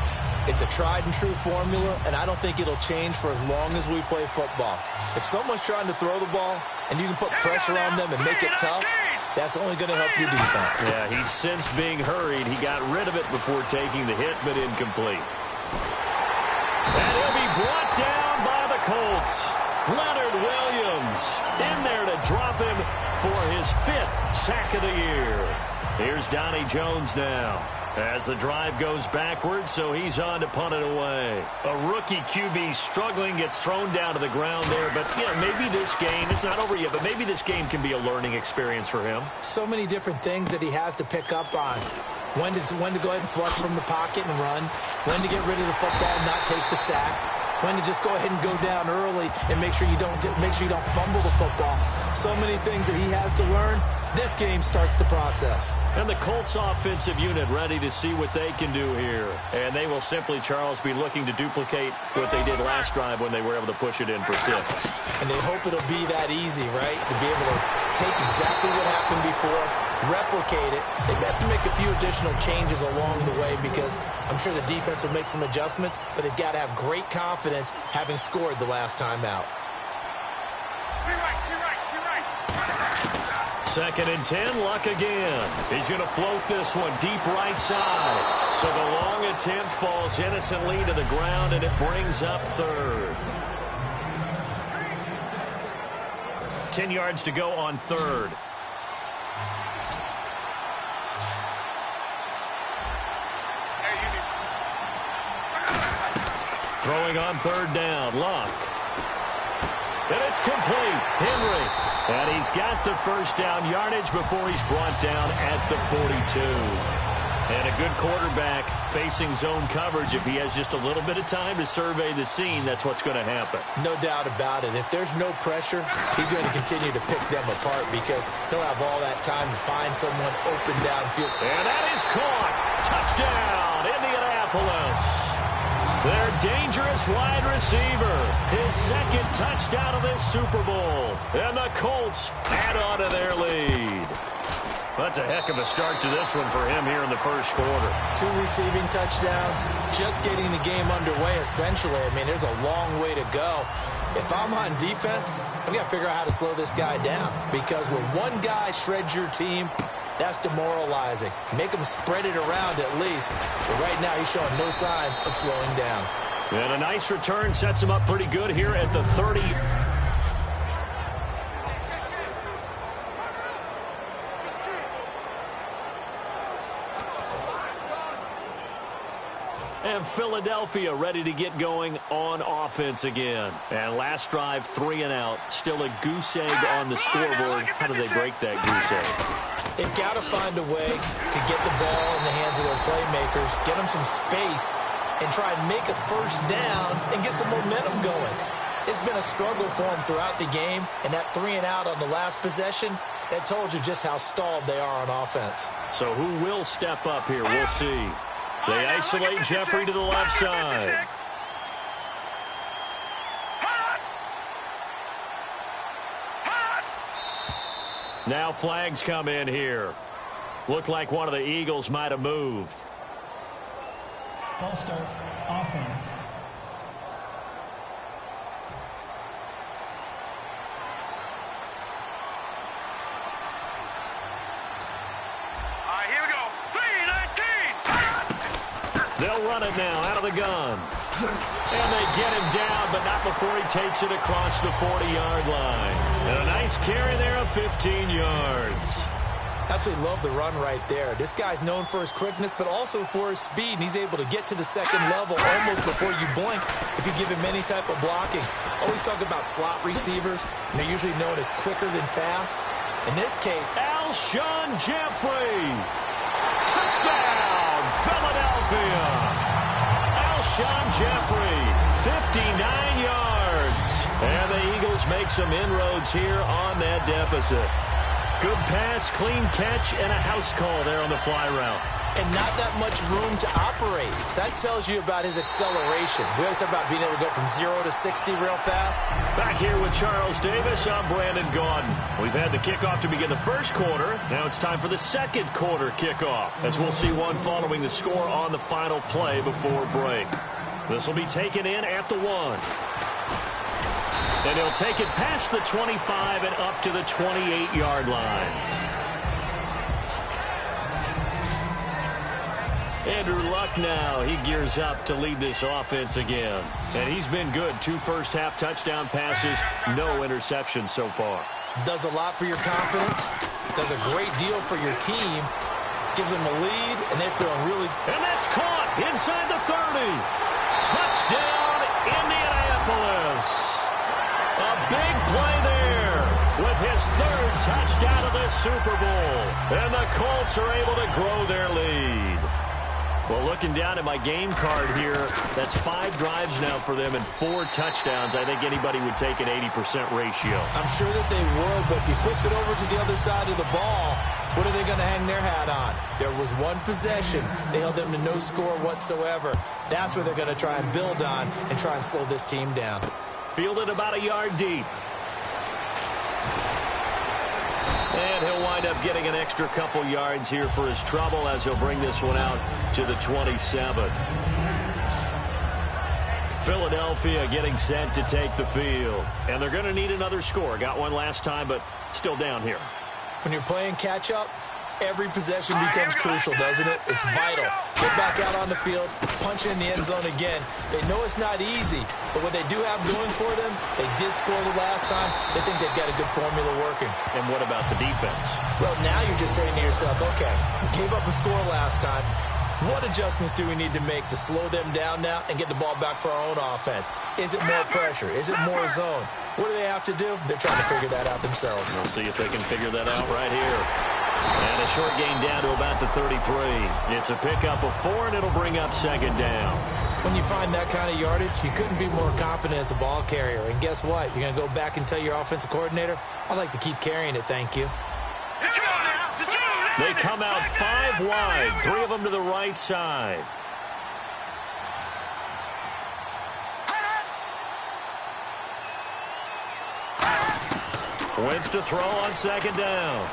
D: It's a tried-and-true formula, and I don't think it'll change for as long as we play football. If someone's trying to throw the ball and you can put pressure on them and make it tough, that's only going to help your defense.
C: Yeah, he's since being hurried. He got rid of it before taking the hit, but incomplete. And he'll be brought down by the Colts. Leonard Williams in there to drop him for his 5th sack of the year. Here's Donnie Jones now as the drive goes backwards, so he's on to punt it away. A rookie QB struggling, gets thrown down to the ground there, but maybe this game, it's not over yet, but maybe this game can be a learning experience for him.
D: So many different things that he has to pick up on. When to go ahead and flush from the pocket and run, when to get rid of the football and not take the sack. when to just go ahead and go down early and make sure you don't fumble the football. So many things that he has to learn. This game starts the process.
C: And the Colts offensive unit ready to see what they can do here. And they will simply, Charles, be looking to duplicate what they did last drive when they were able to push it in for 6.
D: And they hope it'll be that easy, right? To be able to take exactly what happened before, replicate it. They may have to make a few additional changes along the way because I'm sure the defense will make some adjustments, but they've got to have great confidence having scored the last time out.
C: Second and 10, Luck again. He's going to float this one deep right side. So the long attempt falls innocently to the ground, and it brings up third. 10 yards to go on third. Throwing on third down, Luck. And it's complete. Henry. And he's got the first down yardage before he's brought down at the 42. And a good quarterback facing zone coverage. If he has just a little bit of time to survey the scene, that's what's going to happen.
D: No doubt about it. If there's no pressure, he's going to continue to pick them apart because he'll have all that time to find someone open downfield.
C: And that is caught. Touchdown, Indianapolis. Their dangerous wide receiver. His second touchdown of this Super Bowl. And the Colts add on to their lead. That's a heck of a start to this one for him here in the first quarter.
D: 2 receiving touchdowns, just getting the game underway essentially. I mean, there's a long way to go. If I'm on defense, I've got to figure out how to slow this guy down because when one guy shreds your team, that's demoralizing. Make him spread it around at least. But right now, he's showing no signs of slowing down.
C: And a nice return sets him up pretty good here at the 30. And Philadelphia ready to get going on offense again. And last drive, 3 and out. Still a goose egg on the scoreboard. How do they break that goose egg?
D: They've got to find a way to get the ball in the hands of their playmakers, get them some space, and try and make a first down and get some momentum going. It's been a struggle for them throughout the game, and that 3 and out on the last possession, that told you just how stalled they are on offense.
C: So who will step up here? We'll see. They isolate Jeffrey to the left side. Now flags come in here. Looked like one of the Eagles might have moved.
E: False start, offense.
F: Here we go. 3-19.
C: They'll run it now out of the gun. And they get him down, but not before he takes it across the 40-yard line. And a nice carry there of 15 yards.
D: Absolutely love the run right there. This guy's known for his quickness, but also for his speed, and he's able to get to the second level almost before you blink if you give him any type of blocking. Always talk about slot receivers, and they're usually known as quicker than fast. In this case,
C: Alshon Jeffrey. Touchdown, Philadelphia. Alshon Jeffrey, 59 yards. And the Eagles make some inroads here on that deficit. Good pass, clean catch, and a house call there on the fly route.
D: And not that much room to operate. So that tells you about his acceleration. We always talk about being able to go from 0 to 60 real fast.
C: Back here with Charles Davis, I'm Brandon Gaudin. We've had the kickoff to begin the first quarter. Now it's time for the second quarter kickoff, as we'll see one following the score on the final play before break. This will be taken in at the 1. And he'll take it past the 25 and up to the 28-yard line. Andrew Luck now, he gears up to lead this offense again. And he's been good. 2 first-half touchdown passes, no interceptions so far.
D: Does a lot for your confidence, does a great deal for your team, gives them a lead, and they're feeling really...
C: And that's caught inside the 30. Touchdown, Indianapolis. A big play there with his 3rd touchdown of the Super Bowl. And the Colts are able to grow their lead. Well, looking down at my game card here, that's 5 drives now for them and 4 touchdowns. I think anybody would take an 80% ratio.
D: I'm sure that they would, but if you flip it over to the other side of the ball, what are they going to hang their hat on? There was one possession. They held them to no score whatsoever. That's where they're going to try and build on and try and slow this team down.
C: Fielded about a yard deep. And he'll wind up getting an extra couple yards here for his trouble as he'll bring this one out to the 27. Philadelphia getting set to take the field. And they're going to need another score. Got one last time, but still down here.
D: When you're playing catch-up, every possession becomes crucial, doesn't it? It's vital. Get back out on the field, punch in the end zone again. They know it's not easy, but what they do have going for them, they did score the last time. They think they've got a good formula working.
C: And what about the defense?
D: Well, now you're just saying to yourself, okay, gave up a score last time. What adjustments do we need to make to slow them down now and get the ball back for our own offense? Is it more pressure? Is it more zone? What do they have to do? They're trying to figure that out themselves.
C: We'll see if they can figure that out right here. And a short gain down to about the 33. It's a pickup of 4, and it'll bring up second down.
D: When you find that kind of yardage, you couldn't be more confident as a ball carrier. And guess what? You're going to go back and tell your offensive coordinator, I'd like to keep carrying it, thank you.
C: They come out 5 wide, 3 of them to the right side. Wentz to throw on second down.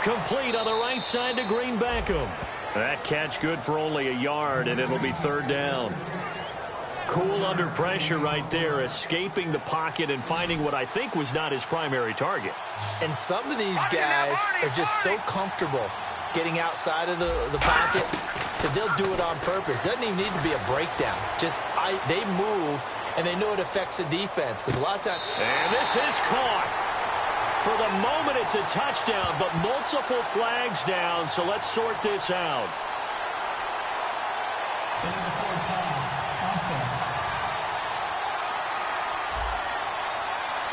C: Complete on the right side to Green Beckham. That catch good for only a yard, and it'll be third down. Cool under pressure right there, escaping the pocket and finding what I think was not his primary target.
D: And some of these guys are just so comfortable getting outside of the pocket that they'll do it on purpose. It doesn't even need to be a breakdown. They move, and they know it affects the defense. Because a lot of times...
C: And this is caught. For the moment, it's a touchdown, but multiple flags down, so let's sort this out.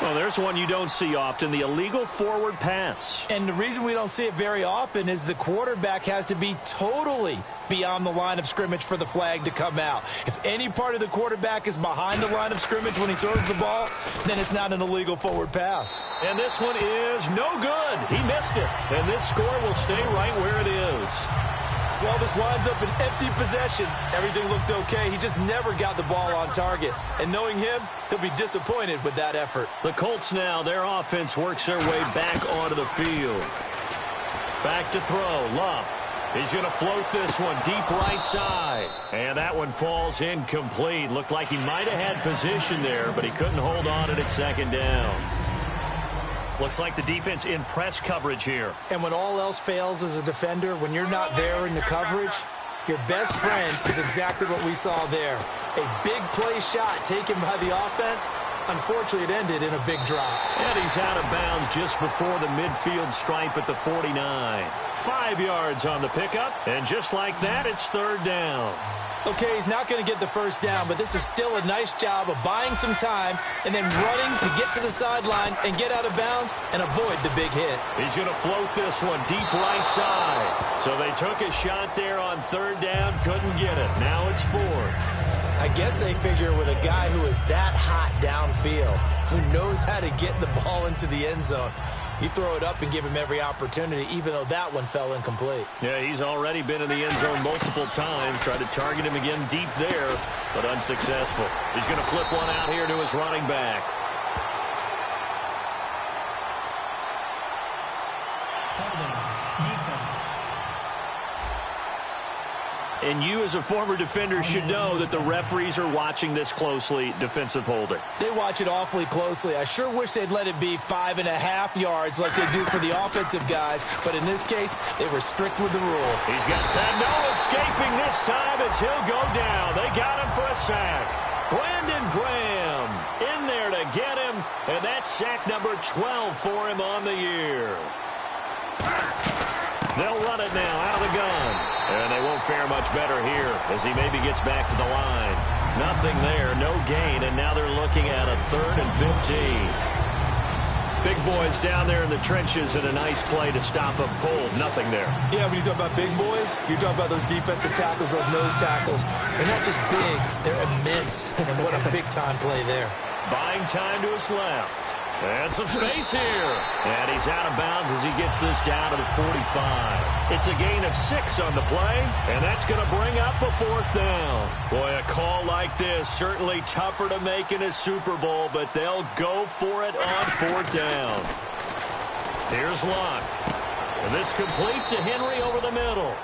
C: Well, there's one you don't see often, the illegal forward pass.
D: And the reason we don't see it very often is the quarterback has to be totally beyond the line of scrimmage for the flag to come out. If any part of the quarterback is behind the line of scrimmage when he throws the ball, then it's not an illegal forward pass.
C: And this one is no good. He missed it. And this score will stay right where it is.
D: Well, this winds up an empty possession. Everything looked okay. He just never got the ball on target. And knowing him, he'll be disappointed with that effort.
C: The Colts now, their offense works their way back onto the field. Back to throw. Love. He's going to float this one deep right side. And that one falls incomplete. Looked like he might have had position there, but he couldn't hold on to it at second down. Looks like the defense in press coverage here.
D: And when all else fails as a defender, when you're not there in the coverage, your best friend is exactly what we saw there. A big play shot taken by the offense. Unfortunately, it ended in a big drop.
C: And he's out of bounds just before the midfield stripe at the 49. 5 yards on the pickup, and just like that, it's third down.
D: Okay, he's not going to get the first down, but this is still a nice job of buying some time and then running to get to the sideline and get out of bounds and avoid the big hit.
C: He's going to float this one deep right side. So they took a shot there on third down, couldn't get it. Now it's fourth.
D: I guess they figure with a guy who is that hot downfield, who knows how to get the ball into the end zone, you throw it up and give him every opportunity, even though that one fell incomplete.
C: Yeah, he's already been in the end zone multiple times. Tried to target him again deep there, but unsuccessful. He's going to flip one out here to his running back. And you as a former defender should know that the referees are watching this closely, defensive holding.
D: They watch it awfully closely. I sure wish they'd let it be 5.5 yards like they do for the offensive guys, but in this case, they were strict with the rule.
C: He's got that. No escaping this time as he'll go down. They got him for a sack. Brandon Graham in there to get him, and that's sack number 12 for him on the year. They'll run it now out of the gun. And they won't fare much better here as he maybe gets back to the line. Nothing there, no gain, and now they're looking at a 3rd and 15. Big boys down there in the trenches, and a nice play to stop a cold. Nothing there.
D: Yeah, when you talk about big boys, you're talking about those defensive tackles, those nose tackles. They're not just big, they're immense. And what a big-time play there.
C: Buying time to his left. And some space here. And he's out of bounds as he gets this down to the 45. It's a gain of 6 on the play, and that's going to bring up a 4th down. Boy, a call like this, certainly tougher to make in a Super Bowl, but they'll go for it on 4th down. Here's Luck. And this complete to Henry over the middle.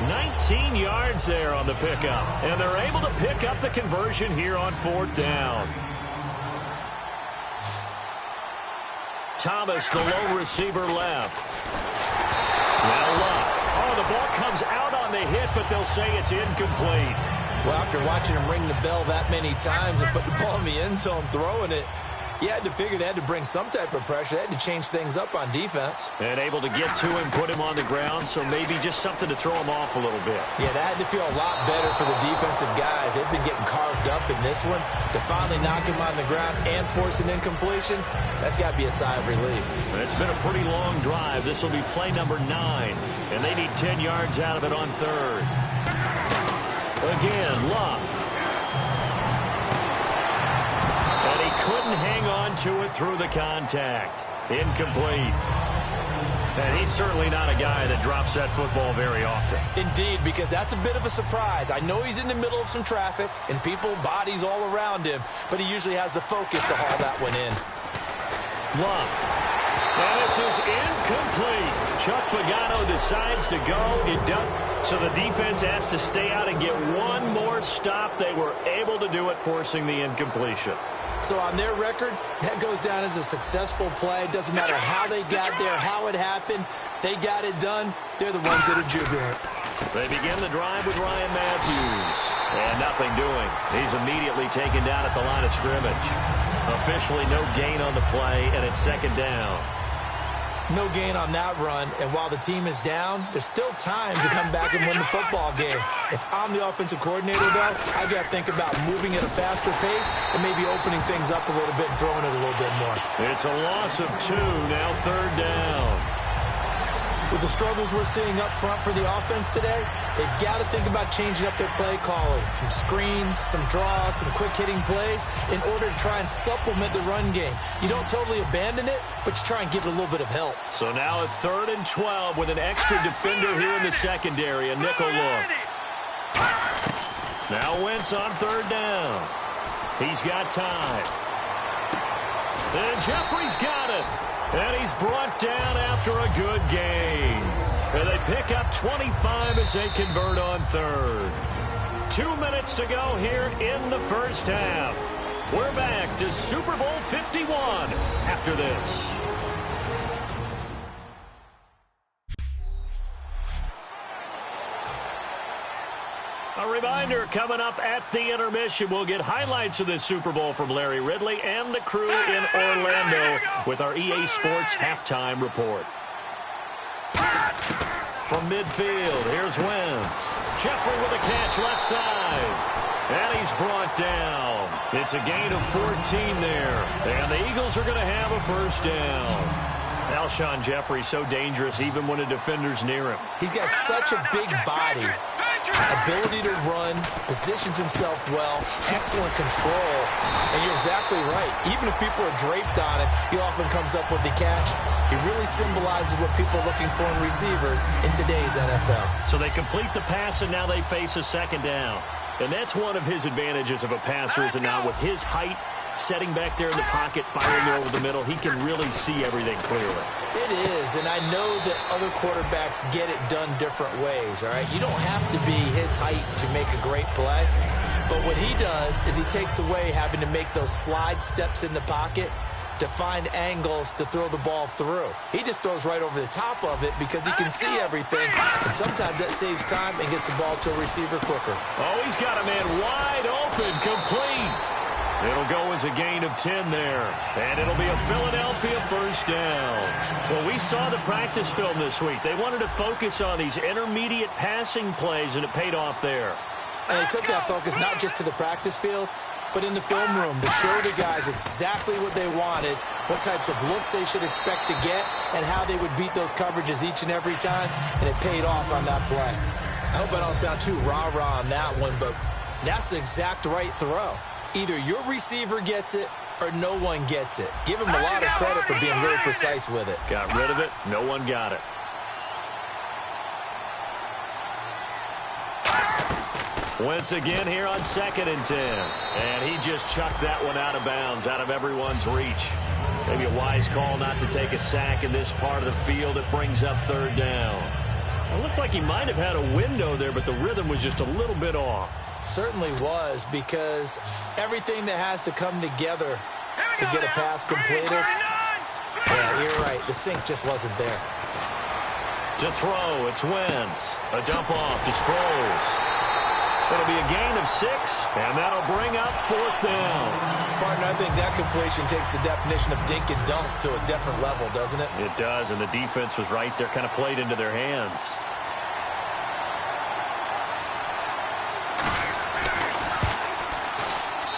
C: 19 yards there on the pickup. And they're able to pick up the conversion here on 4th down. Thomas, the low receiver left. Now Luck. Oh, the ball comes out on the hit, but they'll say it's incomplete.
D: Well, after watching him ring the bell that many times and put the ball in the end zone throwing it, you had to figure they had to bring some type of pressure. They had to change things up on defense.
C: And able to get to him, put him on the ground, so maybe just something to throw him off a little bit.
D: Yeah, that had to feel a lot better for the defensive guys. They've been getting carved up in this one. To finally knock him on the ground and force an incompletion, that's got to be a sigh of relief.
C: It's been a pretty long drive. This will be play number 9, and they need 10 yards out of it on 3rd. Again, Luck. And he couldn't hang on to it through the contact. Incomplete. And he's certainly not a guy that drops that football very often.
D: Indeed, because that's a bit of a surprise. I know he's in the middle of some traffic and people, bodies all around him, but he usually has the focus to haul that one in.
C: Luck. And this is incomplete. Chuck Pagano decides to go. It does. So the defense has to stay out and get one more stop. They were able to do it, forcing the incompletion.
D: So on their record, that goes down as a successful play. It doesn't matter how they got there, how it happened. They got it done. They're the ones that are jubilant.
C: They begin the drive with Ryan Matthews. And nothing doing. He's immediately taken down at the line of scrimmage. Officially no gain on the play, and it's 2nd down.
D: No gain on that run, and while the team is down, there's still time to come back and win the football game. If I'm the offensive coordinator, though, I got to think about moving at a faster pace and maybe opening things up a little bit and throwing it a little bit more.
C: It's a loss of 2, now 3rd down.
D: With the struggles we're seeing up front for the offense today, they've got to think about changing up their play calling. Some screens, some draws, some quick-hitting plays in order to try and supplement the run game. You don't totally abandon it, but you try and give it a little bit of help.
C: So now at 3rd and 12 with an extra defender here in the secondary, a nickel look. Now Wentz on 3rd down. He's got time. And Jeffrey's got it. And he's brought down after a good gain. And they pick up 25 as they convert on 3rd. 2 minutes to go here in the first half. We're back to Super Bowl 51 after this. A reminder, coming up at the intermission, we'll get highlights of this Super Bowl from Larry Ridley and the crew in Orlando with our EA Sports Halftime Report. From midfield, here's Wentz. Jeffrey with a catch left side. And he's brought down. It's a gain of 14 there. And the Eagles are going to have a 1st down. Alshon Jeffrey so dangerous even when a defender's near him.
D: He's got such a big body. Ability to run, positions himself well, excellent control, and you're exactly right. Even if people are draped on him, he often comes up with the catch. He really symbolizes what people are looking for in receivers in today's NFL.
C: So they complete the pass, and now they face a 2nd down. And that's one of his advantages of a passer, is it not? With his height, setting back there in the pocket, firing over the middle, he can really see everything clearly.
D: It is, and I know that other quarterbacks get it done different ways, all right? You don't have to be his height to make a great play, but what he does is he takes away having to make those slide steps in the pocket to find angles to throw the ball through. He just throws right over the top of it because he can see everything, and sometimes that saves time and gets the ball to a receiver quicker.
C: Oh, he's got a man wide open, complete. It'll go as a gain of 10 there. And it'll be a Philadelphia 1st down. Well, we saw the practice film this week. They wanted to focus on these intermediate passing plays, and it paid off there.
D: And they took that focus not just to the practice field, but in the film room to show the guys exactly what they wanted, what types of looks they should expect to get, and how they would beat those coverages each and every time, and it paid off on that play. I hope I don't sound too rah-rah on that one, but that's the exact right throw. Either your receiver gets it or no one gets it. Give him a lot of credit for being really precise with it.
C: Got rid of it. No one got it. Once again here on 2nd and 10. And he just chucked that one out of bounds, out of everyone's reach. Maybe a wise call not to take a sack in this part of the field. It brings up 3rd down. It looked like he might have had a window there, but the rhythm was just a little bit off.
D: It certainly was, because everything that has to come together to get a pass completed. Yeah, you're right. The sync just wasn't there.
C: To throw, it's Wentz. A dump off to Sproles. It'll be a gain of 6, and that'll bring up 4th down.
D: Partner, I think that completion takes the definition of dink and dunk to a different level, doesn't it?
C: It does, and the defense was right there, kind of played into their hands.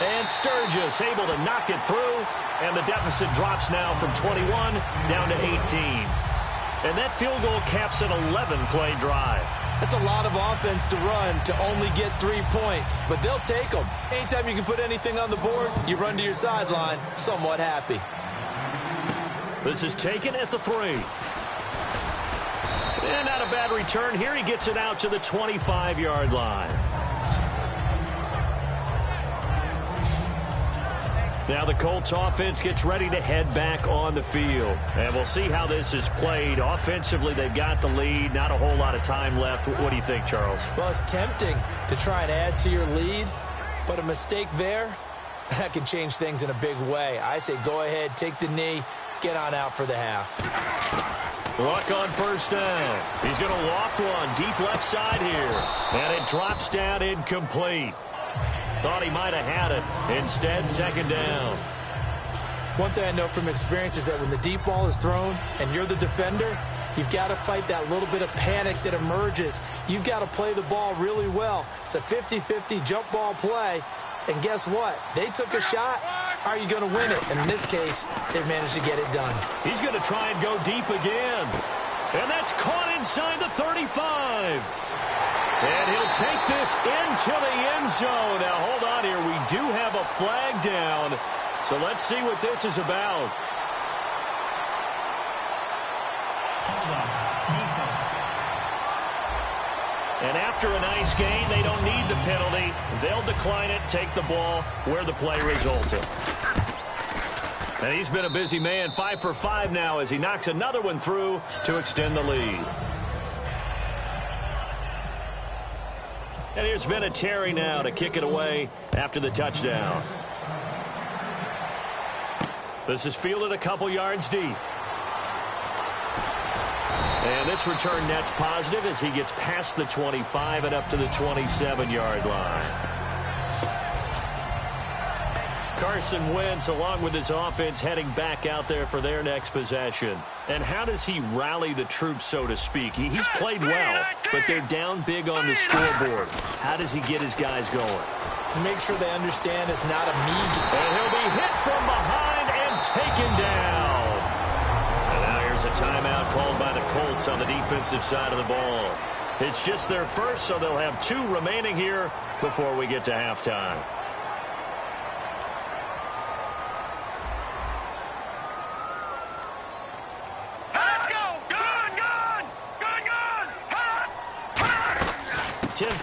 C: And Sturgis able to knock it through, and the deficit drops now from 21 down to 18. And that field goal caps an 11-play drive.
D: That's a lot of offense to run to only get 3 points, but they'll take them. Anytime you can put anything on the board, you run to your sideline, somewhat happy.
C: This is taken at the 3. And not a bad return here. He gets it out to the 25-yard line. Now the Colts offense gets ready to head back on the field. And we'll see how this is played. Offensively, they've got the lead. Not a whole lot of time left. What do you think, Charles?
D: Well, it's tempting to try and add to your lead, but a mistake there, that can change things in a big way. I say go ahead, take the knee, get on out for the half.
C: Luck on 1st down. He's going to loft one deep left side here. And it drops down incomplete. Thought he might have had it. Instead, 2nd down.
D: One thing I know from experience is that when the deep ball is thrown and you're the defender, you've got to fight that little bit of panic that emerges. You've got to play the ball really well. It's a 50-50 jump ball play. And guess what? They took a shot. How are you going to win it? And in this case, they've managed to get it done.
C: He's going to try and go deep again. And that's caught inside the 35. And he'll take this into the end zone. Now, hold on here. We do have a flag down. So let's see what this is about.
E: Hold on. Defense.
C: And after a nice gain, they don't need the penalty. They'll decline it, take the ball where the play resulted. And he's been a busy man, 5 for 5 now as he knocks another one through to extend the lead. And here's Vinatieri now to kick it away after the touchdown. This is fielded a couple yards deep. And this return net's positive as he gets past the 25 and up to the 27-yard line. Carson Wentz, along with his offense, heading back out there for their next possession. And how does he rally the troops, so to speak? He's played well, but they're down big on the scoreboard. How does he get his guys going?
D: Make sure they understand it's not a me.
C: And he'll be hit from behind and taken down. And now here's a timeout called by the Colts on the defensive side of the ball. It's just their first, so they'll have 2 remaining here before we get to halftime.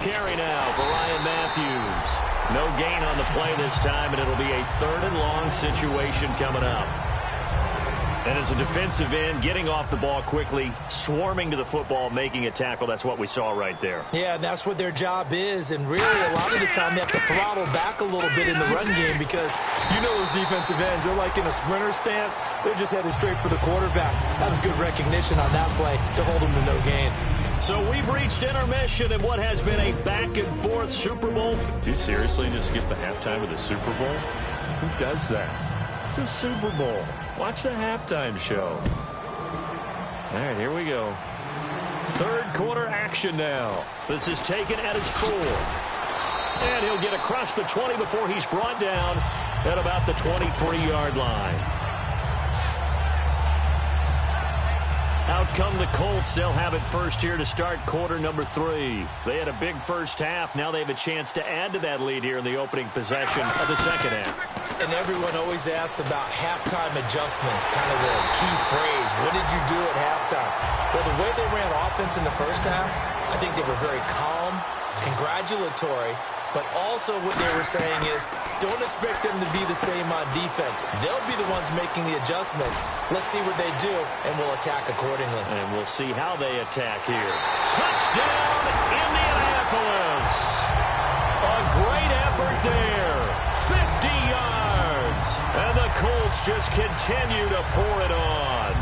C: Carry now for Ryan Matthews. No gain on the play this time, and it'll be a 3rd and long situation coming up. And as a defensive end, getting off the ball quickly, swarming to the football, making a tackle, that's what we saw right there.
D: Yeah, that's what their job is, and really a lot of the time they have to throttle back a little bit in the run game because you know those defensive ends, they're like in a sprinter stance. They're just headed straight for the quarterback. That was good recognition on that play to hold them to no gain.
C: So we've reached intermission in what has been a back-and-forth Super Bowl. Do you seriously just skip the halftime of the Super Bowl? Who does that? It's a Super Bowl. Watch the halftime show. All right, here we go. 3rd quarter action now. This is taken at his 4. And he'll get across the 20 before he's brought down at about the 23-yard line. Out come the Colts. They'll have it first here to start quarter number 3. They had a big first half. Now they have a chance to add to that lead here in the opening possession of the second half.
D: And everyone always asks about halftime adjustments, kind of the key phrase. What did you do at halftime? Well, the way they ran offense in the first half, I think they were very calm, congratulatory, but also what they were saying is, don't expect them to be the same on defense. They'll be the ones making the adjustments. Let's see what they do, and we'll attack accordingly.
C: And we'll see how they attack here. Touchdown, Indianapolis! A great effort there. 50 yards. And the Colts just continue to pour it on.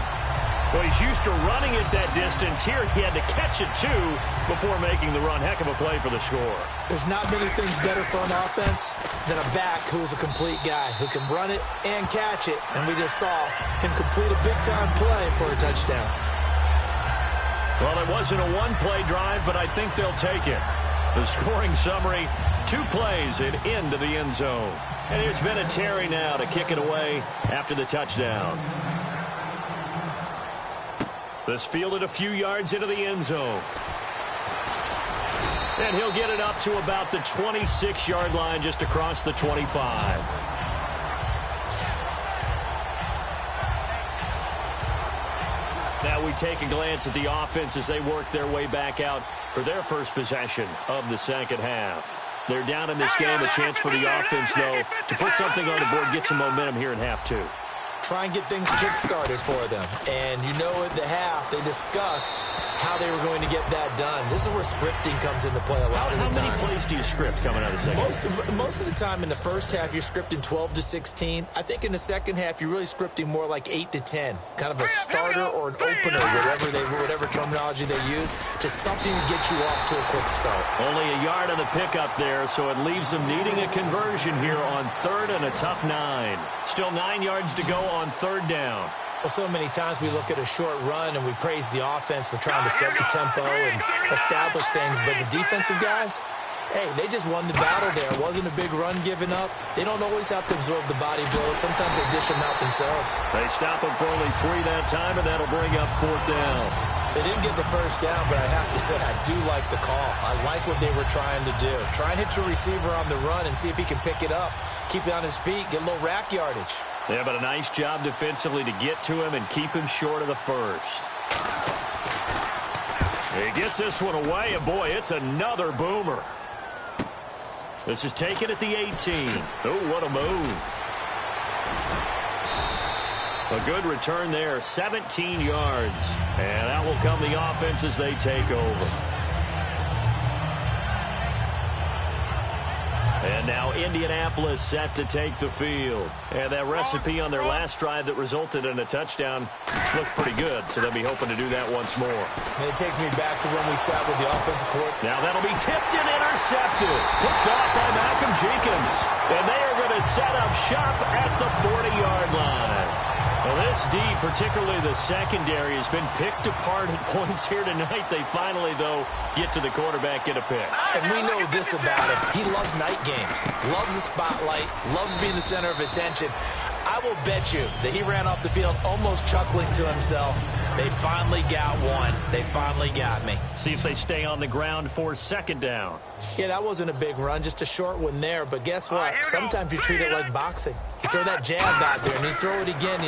C: Well, he's used to running it that distance. Here he had to catch it, too, before making the run. Heck of a play for the score.
D: There's not many things better for an offense than a back who is a complete guy who can run it and catch it. And we just saw him complete a big-time play for a touchdown.
C: Well, it wasn't a one-play drive, but I think they'll take it. The scoring summary, 2 plays and into the end zone. And here's Vinatieri now to kick it away after the touchdown. This fielded a few yards into the end zone. And he'll get it up to about the 26-yard line, just across the 25. Now we take a glance at the offense as they work their way back out for their first possession of the second half. They're down in this game. A chance for the offense, though, to put something on the board, get some momentum here in half 2.
D: Try and get things kick-started for them. And you know at the half, they discussed how they were going to get that done. This is where scripting comes into play a lot of the time.
C: How many plays do you script coming out of the second half?
D: Most of the time in the first half, you're scripting 12 to 16. I think in the second half, you're really scripting more like 8 to 10. Kind of a starter or an opener, whatever terminology they use, just something to get you off to a quick start.
C: Only a yard on the pickup there, so it leaves them needing a conversion here on 3rd and a tough 9. Still 9 yards to go on 3rd down.
D: Well, so many times we look at a short run and we praise the offense for trying to set the tempo and establish things, but the defensive guys, hey, they just won the battle there. It wasn't a big run given up. They don't always have to absorb the body blows. Sometimes they dish them out themselves.
C: They stop them for only 3 that time, and that'll bring up 4th down.
D: They didn't get the first down, but I have to say I do like the call. I like what they were trying to do. Try and hit your receiver on the run and see if he can pick it up. Keep it on his feet, get a little rack yardage.
C: Yeah, but a nice job defensively to get to him and keep him short of the first. He gets this one away, and boy, it's another boomer. This is taken at the 18. Oh, what a move. A good return there, 17 yards. And out will come the offense as they take over. And now Indianapolis set to take the field. And that recipe on their last drive that resulted in a touchdown looked pretty good, so they'll be hoping to do that once more.
D: And it takes me back to when we sat with the offensive coordinator.
C: Now that'll be tipped and intercepted. Picked off by Malcolm Jenkins. And they are going to set up shop at the 40-yard line. Well, this D, particularly the secondary, has been picked apart at points here tonight. They finally, though, get to the quarterback, get a pick.
D: And we know this about him. He loves night games, loves the spotlight, loves being the center of attention. I will bet you that he ran off the field almost chuckling to himself. They finally got one. They finally got me.
C: See if they stay on the ground for 2nd down.
D: Yeah, that wasn't a big run, just a short one there. But guess what? Sometimes you treat it like boxing. You throw that jab out there, and you throw it again,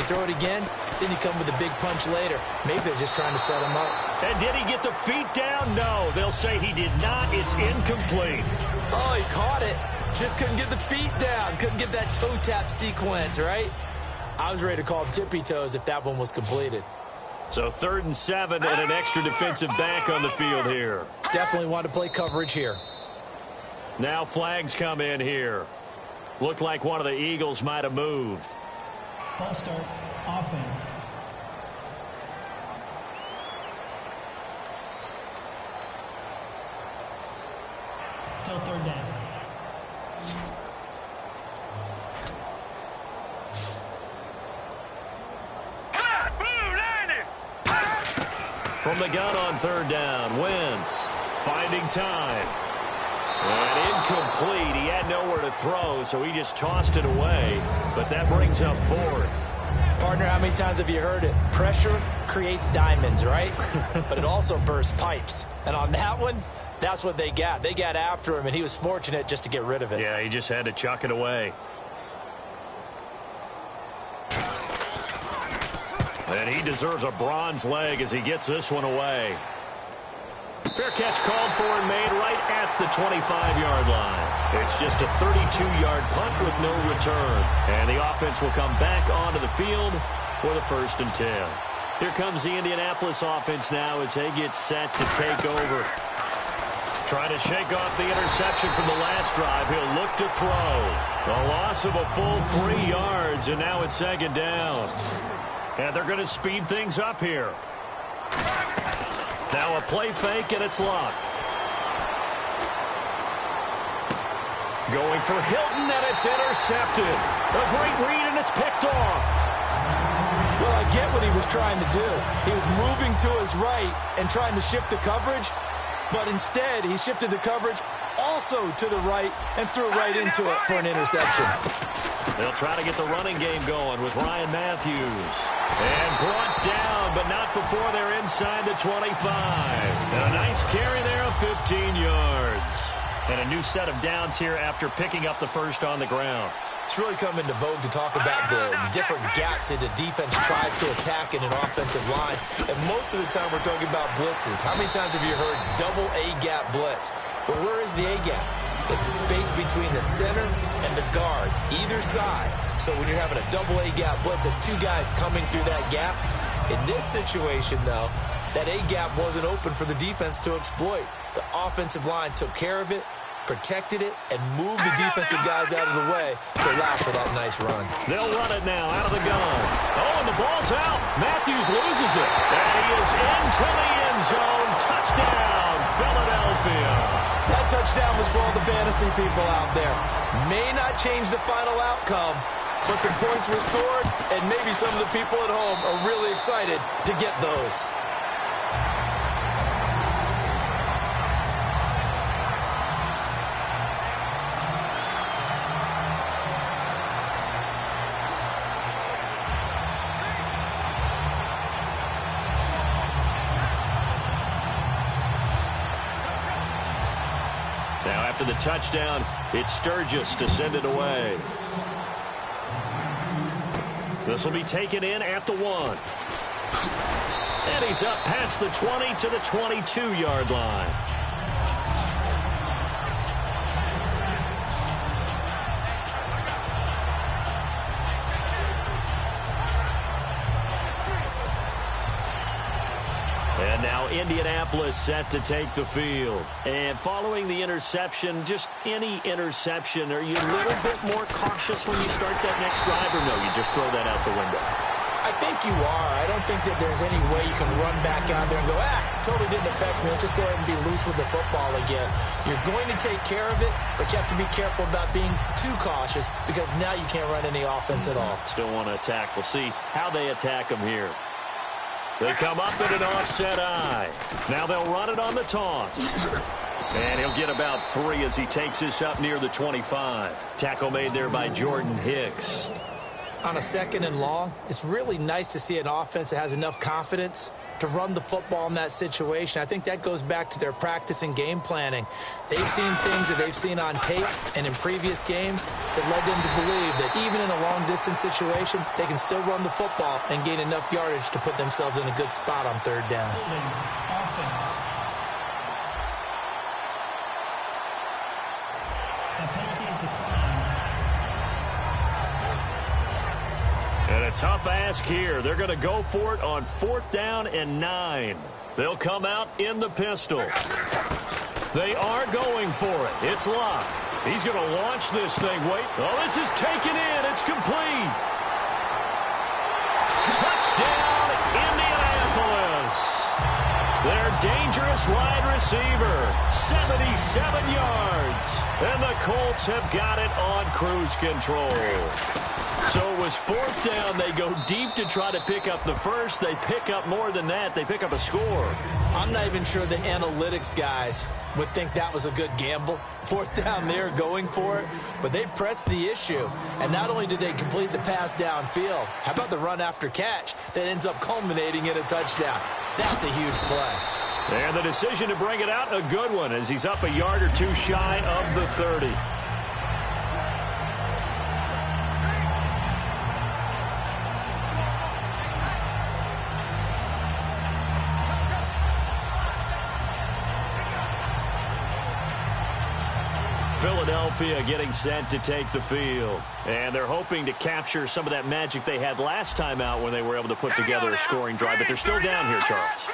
D: then you come with a big punch later. Maybe they're just trying to set him up.
C: And did he get the feet down? No, they'll say he did not. It's incomplete.
D: Oh, he caught it. Just couldn't get the feet down. Couldn't get that toe tap sequence, right? I was ready to call him tippy toes if that one was completed.
C: So 3rd and 7 and an extra defensive back on the field here.
D: Definitely want to play coverage here.
C: Now flags come in here. Looked like one of the Eagles might have moved.
E: False start, offense. Still 3rd down.
C: From the gun on 3rd down, Wentz finding time. And incomplete. He had nowhere to throw, so he just tossed it away. But that brings up fourth.
D: Partner, how many times have you heard it? Pressure creates diamonds, right? But it also bursts pipes. And on that one, that's what they got. They got after him, and he was fortunate just to get rid of it.
C: Yeah, he just had to chuck it away. And he deserves a bronze leg as he gets this one away. Fair catch called for and made right at the 25-yard line. It's just a 32-yard punt with no return. And the offense will come back onto the field for the 1st and 10. Here comes the Indianapolis offense now as they get set to take over. Trying to shake off the interception from the last drive. He'll look to throw. A loss of a full 3 yards, and now it's 2nd down. And they're going to speed things up here. Now a play fake, and it's locked. Going for Hilton, and it's intercepted. A great read, and it's picked off.
D: Well, I get what he was trying to do. He was moving to his right and trying to shift the coverage, but instead he shifted the coverage also to the right and threw right into it for an interception.
C: They'll try to get the running game going with Ryan Matthews. And brought down, but not before they're inside the 25. And a nice carry there of 15 yards. And a new set of downs here after picking up the first on the ground.
D: It's really come into vogue to talk about the different gaps that the defense tries to attack in an offensive line. And most of the time we're talking about blitzes. How many times have you heard double A-gap blitz? Well, where is the A-gap? It's the space between the center and the guards, either side. So when you're having a double A-gap blitz, it's 2 guys coming through that gap. In this situation, though, that A-gap wasn't open for the defense to exploit. The offensive line took care of it, protected it, and moved the defensive guys out of the way to allow for that nice run.
C: They'll run it now out of the gun. Oh, and the ball's out. Matthews loses it. And he is into the end zone. Touchdown, Philadelphia.
D: That touchdown was for all the fantasy people out there. May not change the final outcome, but some points were scored, and maybe some of the people at home are really excited to get those.
C: Now after the touchdown, it's Sturgis to send it away. This will be taken in at the 1. And he's up past the 20 to the 22-yard line. And now Indianapolis set to take the field. And following the interception, just any interception, are you a little bit more cautious when you start that next drive, or no, you just throw that out the window?
D: I think you are. I don't think that there's any way you can run back out there and go, totally didn't affect me. Let's just go ahead and be loose with the football again. You're going to take care of it, but you have to be careful about being too cautious because now you can't run any offense at all.
C: Still want to attack. We'll see how they attack them here. They come up in an offset eye. Now they'll run it on the toss. And he'll get about 3 as he takes this up near the 25. Tackle made there by Jordan Hicks.
D: On a 2nd and long, it's really nice to see an offense that has enough confidence to run the football in that situation. I think that goes back to their practice and game planning. They've seen things that they've seen on tape and in previous games that led them to believe that even in a long-distance situation, they can still run the football and gain enough yardage to put themselves in a good spot on 3rd down.
E: Offense. That penalty is declined.
C: And a tough ask here. They're going to go for it on 4th down and 9. They'll come out in the pistol. They are going for it. It's locked. He's going to launch this thing. Wait. Oh, this is taken in. It's complete. Touchdown, Indianapolis. Their dangerous wide receiver. 77 yards. And the Colts have got it on cruise control. So it was fourth down. They go deep to try to pick up the first. They pick up more than that. They pick up a score.
D: I'm not even sure the analytics guys would think that was a good gamble. Fourth down there going for it. But they pressed the issue. And not only did they complete the pass downfield, how about the run after catch that ends up culminating in a touchdown? That's a huge play.
C: And the decision to bring it out, a good one, as he's up a yard or two shy of the 30. Philadelphia getting set to take the field. And they're hoping to capture some of that magic they had last time out when they were able to put together a scoring drive. But they're still down here, Charles.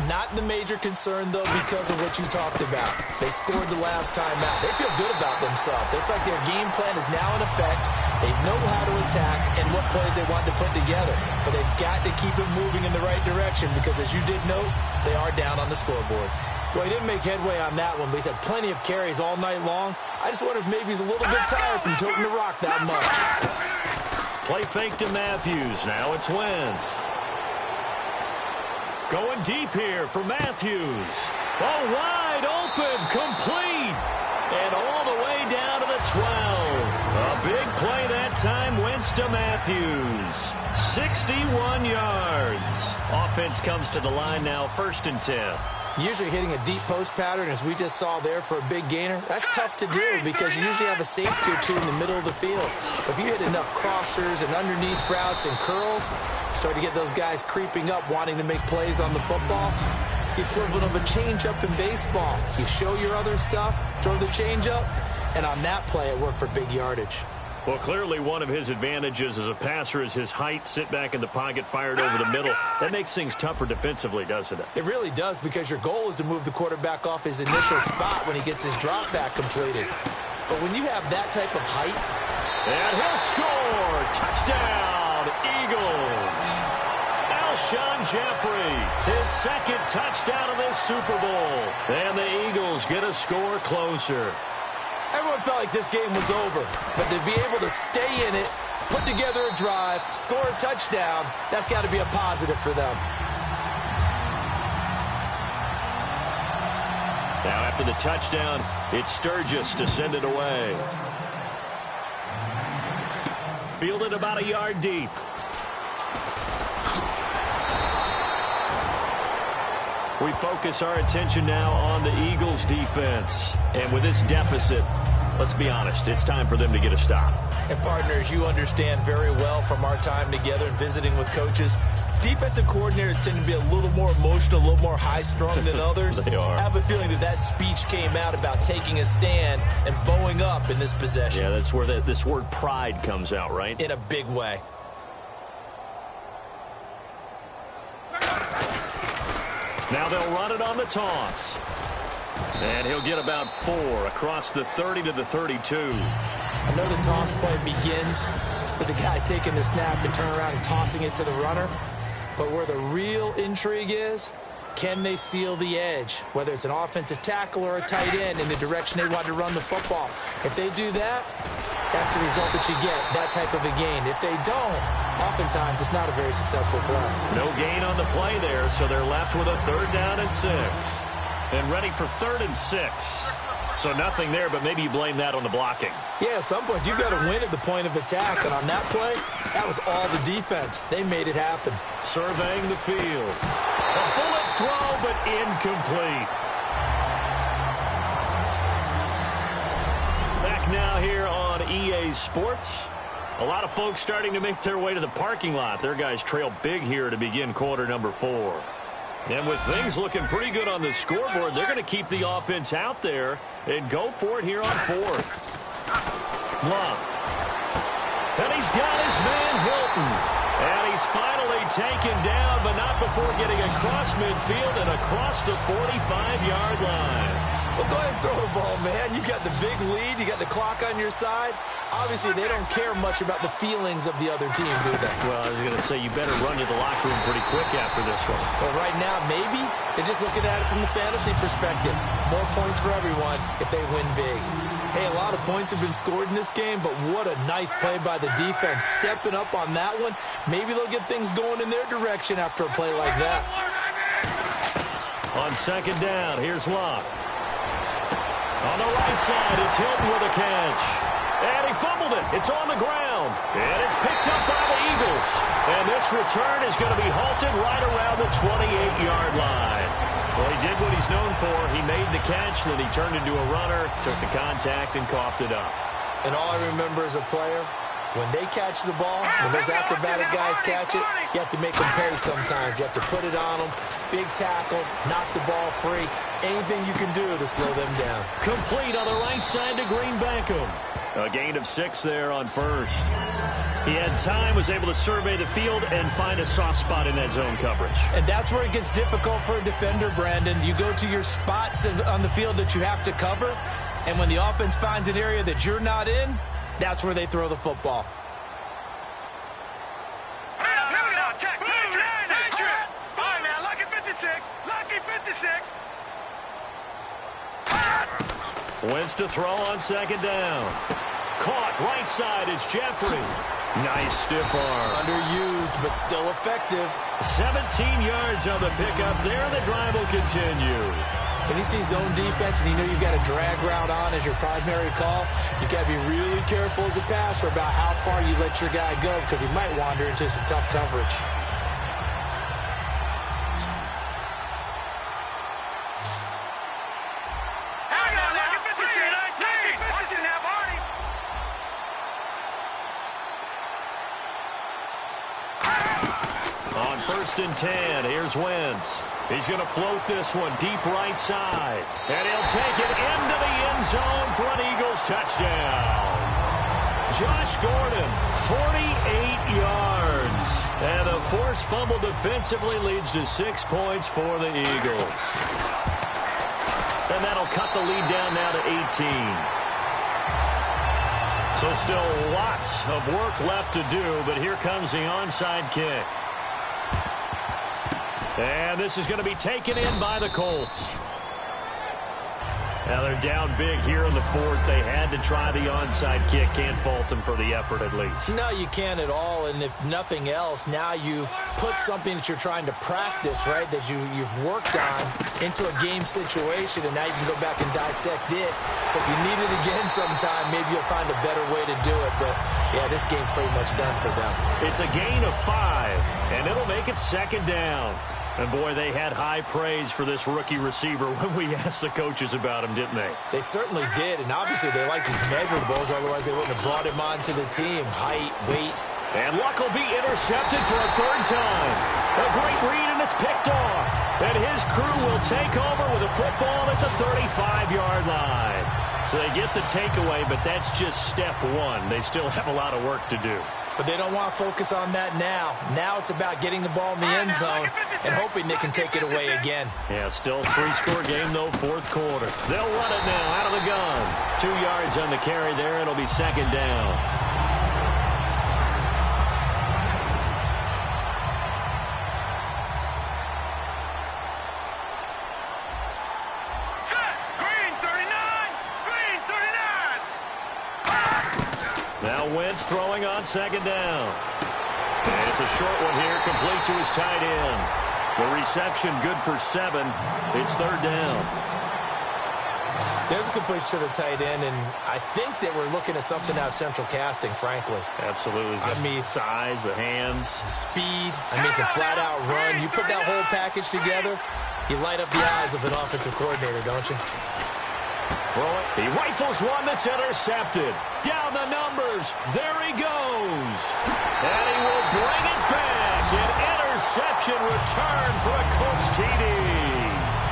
D: Not the major concern, though, because of what you talked about. They scored the last time out. They feel good about themselves. They feel like their game plan is now in effect. They know how to attack and what plays they want to put together. But they've got to keep it moving in the right direction because, as you did note, they are down on the scoreboard. Well, he didn't make headway on that one, but he's had plenty of carries all night long. I just wonder if maybe he's a little bit tired from toting the rock that much.
C: Play fake to Matthews. Now it's Wentz. Going deep here for Matthews. Oh, wide open, complete. And all the way down to the 12. A big play that time, Wentz to Matthews. 61 yards. Offense comes to the line now, 1st and 10.
D: Usually hitting a deep post pattern, as we just saw there for a big gainer, that's tough to do because you usually have a safety or two in the middle of the field. If you hit enough crossers and underneath routes and curls, start to get those guys creeping up, wanting to make plays on the football. It's the equivalent of a changeup in baseball. You show your other stuff, throw the changeup, and on that play, it worked for big yardage.
C: Well, clearly one of his advantages as a passer is his height. Sit back in the pocket, fired over the middle. That makes things tougher defensively, doesn't it?
D: It really does, because your goal is to move the quarterback off his initial spot when he gets his drop back completed. But when you have that type of height...
C: And he'll score! Touchdown, Eagles! Alshon Jeffrey, his second touchdown of this Super Bowl. And the Eagles get a score closer.
D: Everyone felt like this game was over, but to be able to stay in it, put together a drive, score a touchdown, that's got to be a positive for them.
C: Now after the touchdown, it's Sturgis to send it away. Fielded about a yard deep. We focus our attention now on the Eagles' defense. And with this deficit, let's be honest, it's time for them to get a stop.
D: And partners, you understand very well from our time together and visiting with coaches, defensive coordinators tend to be a little more emotional, a little more high-strung than others.
C: They are.
D: I have a feeling that speech came out about taking a stand and bowing up in this possession.
C: Yeah, that's where this word pride comes out, right?
D: In a big way.
C: Now they'll run it on the toss. And he'll get about 4 across the 30 to the 32.
D: I know the toss play begins with the guy taking the snap and turn around and tossing it to the runner. But where the real intrigue is, can they seal the edge? Whether it's an offensive tackle or a tight end in the direction they want to run the football. If they do that, that's the result that you get, that type of a gain. If they don't, oftentimes it's not a very successful play.
C: No gain on the play there, so they're left with a 3rd down and 6. And ready for 3rd and 6. So nothing there, but maybe you blame that on the blocking.
D: Yeah, at some point, you've got to win at the point of attack. And on that play, that was all the defense. They made it happen.
C: Surveying the field. A bullet throw, but incomplete. Back now here on EA Sports. A lot of folks starting to make their way to the parking lot. Their guys trail big here to begin quarter number 4. And with things looking pretty good on the scoreboard, they're going to keep the offense out there and go for it here on 4th. Love. And he's got his man Hilton. And he's finally taken down, but not before getting across midfield and across the 45-yard line.
D: Well, go ahead and throw the ball, man. You got the big lead. You got the clock on your side. Obviously, they don't care much about the feelings of the other team, do they?
C: Well, I was going to say, you better run to the locker room pretty quick after this one.
D: Well, right now, maybe. They're just looking at it from the fantasy perspective. More points for everyone if they win big. Hey, a lot of points have been scored in this game, but what a nice play by the defense. Stepping up on that one. Maybe they'll get things going in their direction after a play like that.
C: On second down, here's Locke. On the right side, it's Hilton with a catch. And he fumbled it. It's on the ground. And it's picked up by the Eagles. And this return is going to be halted right around the 28-yard line. Well, he did what he's known for. He made the catch, then he turned into a runner, took the contact, and coughed it up.
D: And all I remember as a player, when they catch the ball, when those acrobatic guys catch it, you have to make them pay sometimes. You have to put it on them, big tackle, knock the ball free. Anything you can do to slow them down.
C: Complete on the right side to Green Beckham. A gain of 6 there on first. He had time, was able to survey the field and find a soft spot in that zone coverage.
D: And that's where it gets difficult for a defender, Brandon. You go to your spots on the field that you have to cover, and when the offense finds an area that you're not in, that's where they throw the football.
C: Wentz to throw on second down. Caught right side, it's Jeffrey. Nice stiff arm.
D: Underused, but still effective.
C: 17 yards on the pickup there. The drive will continue.
D: When you see zone defense and you know you've got a drag route on as your primary call, you got to be really careful as a passer about how far you let your guy go because he might wander into some tough coverage.
C: On 1st and 10, here's Wentz. He's going to float this one deep right side. And he'll take it into the end zone for an Eagles touchdown. Josh Gordon, 48 yards. And a forced fumble defensively leads to 6 points for the Eagles. And that'll cut the lead down now to 18. So still lots of work left to do, but here comes the onside kick. And this is going to be taken in by the Colts. Now they're down big here in the 4th. They had to try the onside kick. Can't fault them for the effort at least.
D: No, you can't at all. And if nothing else, now you've put something that you're trying to practice, right, that you've worked on into a game situation, and now you can go back and dissect it. So if you need it again sometime, maybe you'll find a better way to do it. But, yeah, this game's pretty much done for them.
C: It's a gain of 5, and it'll make it second down. And, boy, they had high praise for this rookie receiver when we asked the coaches about him, didn't they?
D: They certainly did, and obviously they like these measurables, otherwise they wouldn't have brought him onto the team. Height, weight.
C: And Luck will be intercepted for a 3rd time. A great read, and it's picked off. And his crew will take over with a football at the 35-yard line. So they get the takeaway, but that's just step 1. They still have a lot of work to do.
D: But they don't want to focus on that now. Now it's about getting the ball in the end zone and hoping they can take it away again.
C: Yeah, still 3-score game, though, 4th quarter. They'll run it now out of the gun. 2 yards on the carry there. It'll be second down. Now Wentz throwing on second down. And it's a short one here, complete to his tight end. The reception good for 7. It's 3rd down.
D: There's a completion to the tight end, and I think that we're looking at something out of central casting, frankly.
C: Absolutely.
D: I mean,
C: size, the hands.
D: Speed. I mean, can flat out run. You put that whole package together, you light up the eyes of an offensive coordinator, don't you?
C: Throw it. He rifles one that's intercepted. Down the numbers. There he goes. And he will bring it back. An interception return for a Colts TD.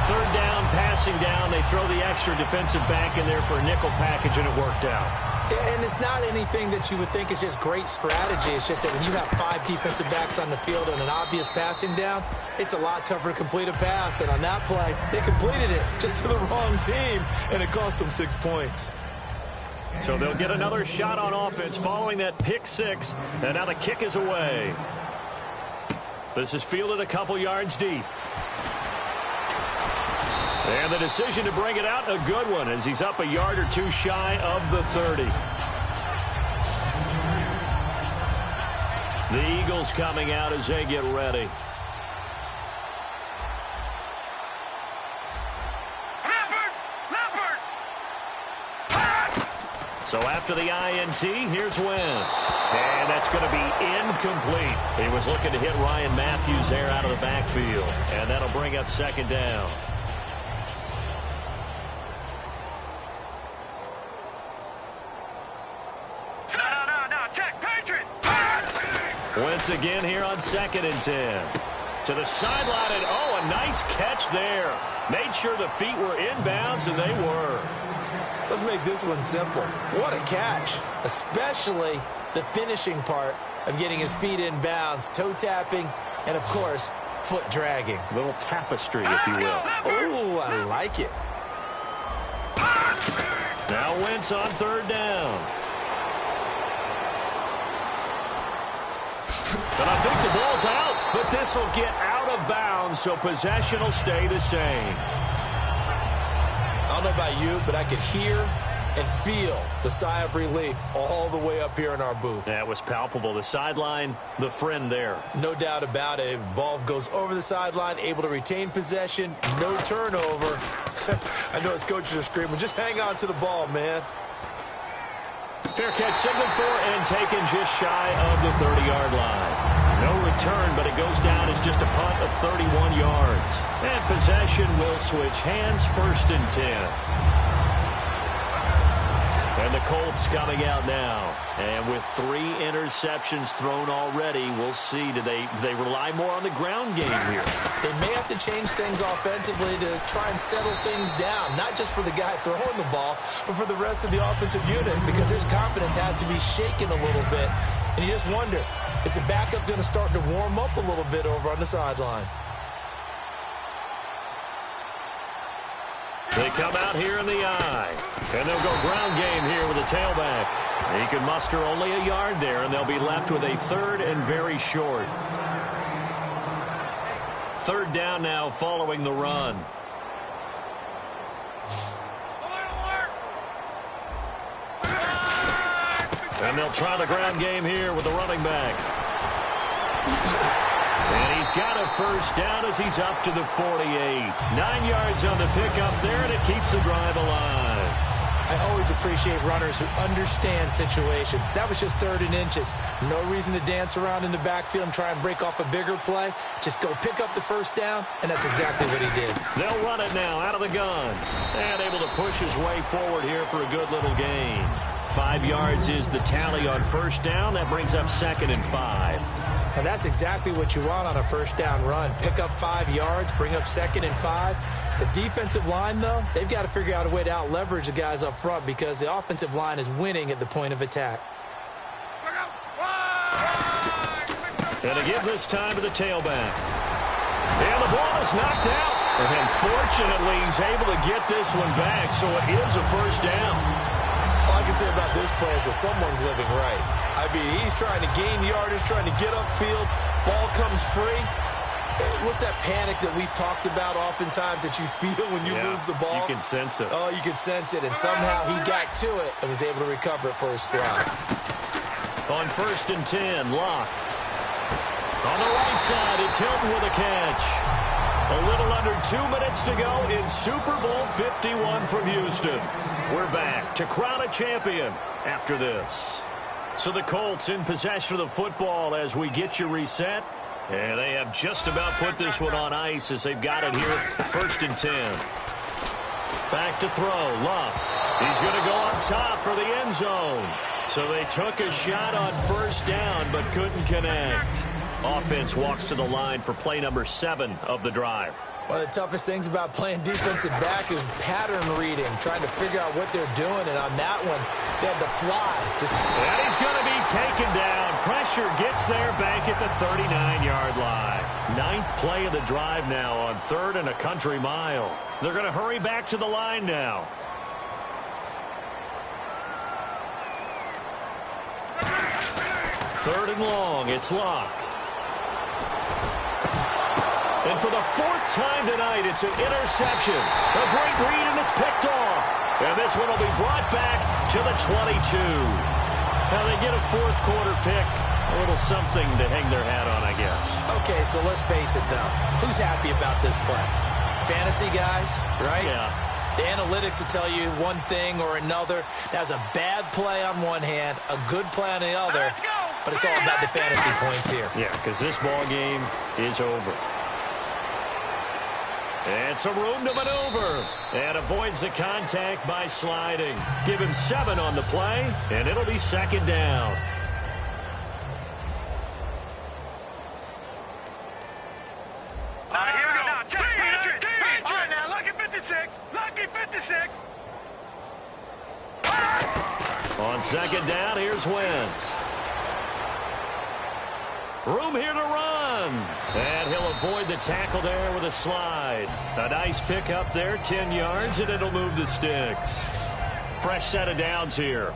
C: 3rd down, passing down. They throw the extra defensive back in there for a nickel package, and it worked out.
D: And it's not anything that you would think is just great strategy. It's just that when you have 5 defensive backs on the field and an obvious passing down, it's a lot tougher to complete a pass. And on that play, they completed it just to the wrong team, and it cost them 6 points.
C: So they'll get another shot on offense following that pick 6, and now the kick is away. This is fielded a couple yards deep. And the decision to bring it out, a good one, as he's up a yard or 2 shy of the 30. The Eagles coming out as they get ready. So after the INT, here's Wentz. And that's going to be incomplete. He was looking to hit Ryan Matthews there out of the backfield. And that'll bring up second down. Wentz again here on 2nd and 10. To the sideline, and oh, a nice catch there. Made sure the feet were inbounds, and they were.
D: Let's make this one simple. What a catch, especially the finishing part of getting his feet in bounds, toe tapping, and, of course, foot dragging.
C: A little tapestry, if you will.
D: Oh, I like it.
C: Now Wentz on 3rd down. And I think the ball's out, but this will get out of bounds, so possession will stay the same.
D: I don't know about you, but I could hear and feel the sigh of relief all the way up here in our booth.
C: That was palpable. The sideline, the friend there.
D: No doubt about it. Ball goes over the sideline, able to retain possession, no turnover. I know his coaches are screaming, just hang on to the ball, man.
C: Fair catch signaled for and taken just shy of the 30-yard line. No return, but it goes down as just a punt of 31 yards. And possession will switch hands, 1st and 10. And the Colts coming out now. And with 3 interceptions thrown already, we'll see. Do they rely more on the ground game here?
D: They may have to change things offensively to try and settle things down. Not just for the guy throwing the ball, but for the rest of the offensive unit, because his confidence has to be shaken a little bit. And you just wonder, is the backup going to start to warm up a little bit over on the sideline?
C: They come out here in the eye. And they'll go ground game here with a tailback. He can muster only a yard there, and they'll be left with a 3rd and very short. 3rd down now following the run. And they'll try the ground game here with the running back. And he's got a 1st down as he's up to the 48. 9 yards on the pickup there, and it keeps the drive alive.
D: I always appreciate runners who understand situations. That was just 3rd and inches. No reason to dance around in the backfield and try and break off a bigger play. Just go pick up the 1st down, and that's exactly what he did.
C: They'll run it now out of the gun. And able to push his way forward here for a good little gain. 5 yards is the tally on 1st down. That brings up 2nd and 5.
D: And that's exactly what you want on a 1st down run. Pick up 5 yards, bring up 2nd and 5. The defensive line, though, they've got to figure out a way to out-leverage the guys up front because the offensive line is winning at the point of attack.
C: And to give this time to the tailback. And the ball is knocked out. And fortunately, he's able to get this one back, so it is a 1st down.
D: All I can say about this play is that someone's living right. I mean, he's trying to gain yardage, trying to get upfield. Ball comes free. What's that panic that we've talked about oftentimes that you feel when you lose the ball?
C: You can sense it.
D: Oh, you can sense it. And somehow he got to it and was able to recover it for his squad.
C: On 1st and 10, Locke. On the right side, it's Hilton with a catch. A little under 2 minutes to go in Super Bowl 51 from Houston. We're back to crown a champion after this. So the Colts in possession of the football as we get you reset. And they have just about put this one on ice as they've got it here, 1st and 10. Back to throw, Luck. He's going to go up top for the end zone. So they took a shot on 1st down but couldn't connect. Offense walks to the line for play number 7 of the drive.
D: One of the toughest things about playing defensive back is pattern reading, trying to figure out what they're doing. And on that one, they had to fly.
C: And he's going to be taken down. Pressure gets there back at the 39-yard line. 9th play of the drive now on 3rd and a country mile. They're going to hurry back to the line now. Third and long, it's Locke. And for the 4th time tonight, it's an interception. A great read, and it's picked off. And this one will be brought back to the 22. Now they get a 4th quarter pick. A little something to hang their hat on, I guess.
D: Okay, so let's face it, though. Who's happy about this play? Fantasy guys, right?
C: Yeah.
D: The analytics will tell you one thing or another. That's a bad play on one hand, a good play on the other. But it's all about the fantasy points here.
C: Yeah, because this ball game is over. And some room to maneuver. And avoids the contact by sliding. Give him 7 on the play, and it'll be 2nd down.
F: Here we go. All right, now, lucky 56. Lucky 56.
C: On 2nd down, here's Wentz. Room here to run. And he'll avoid the tackle there with a slide. A nice pick up there, 10 yards, and it'll move the sticks. Fresh set of downs here.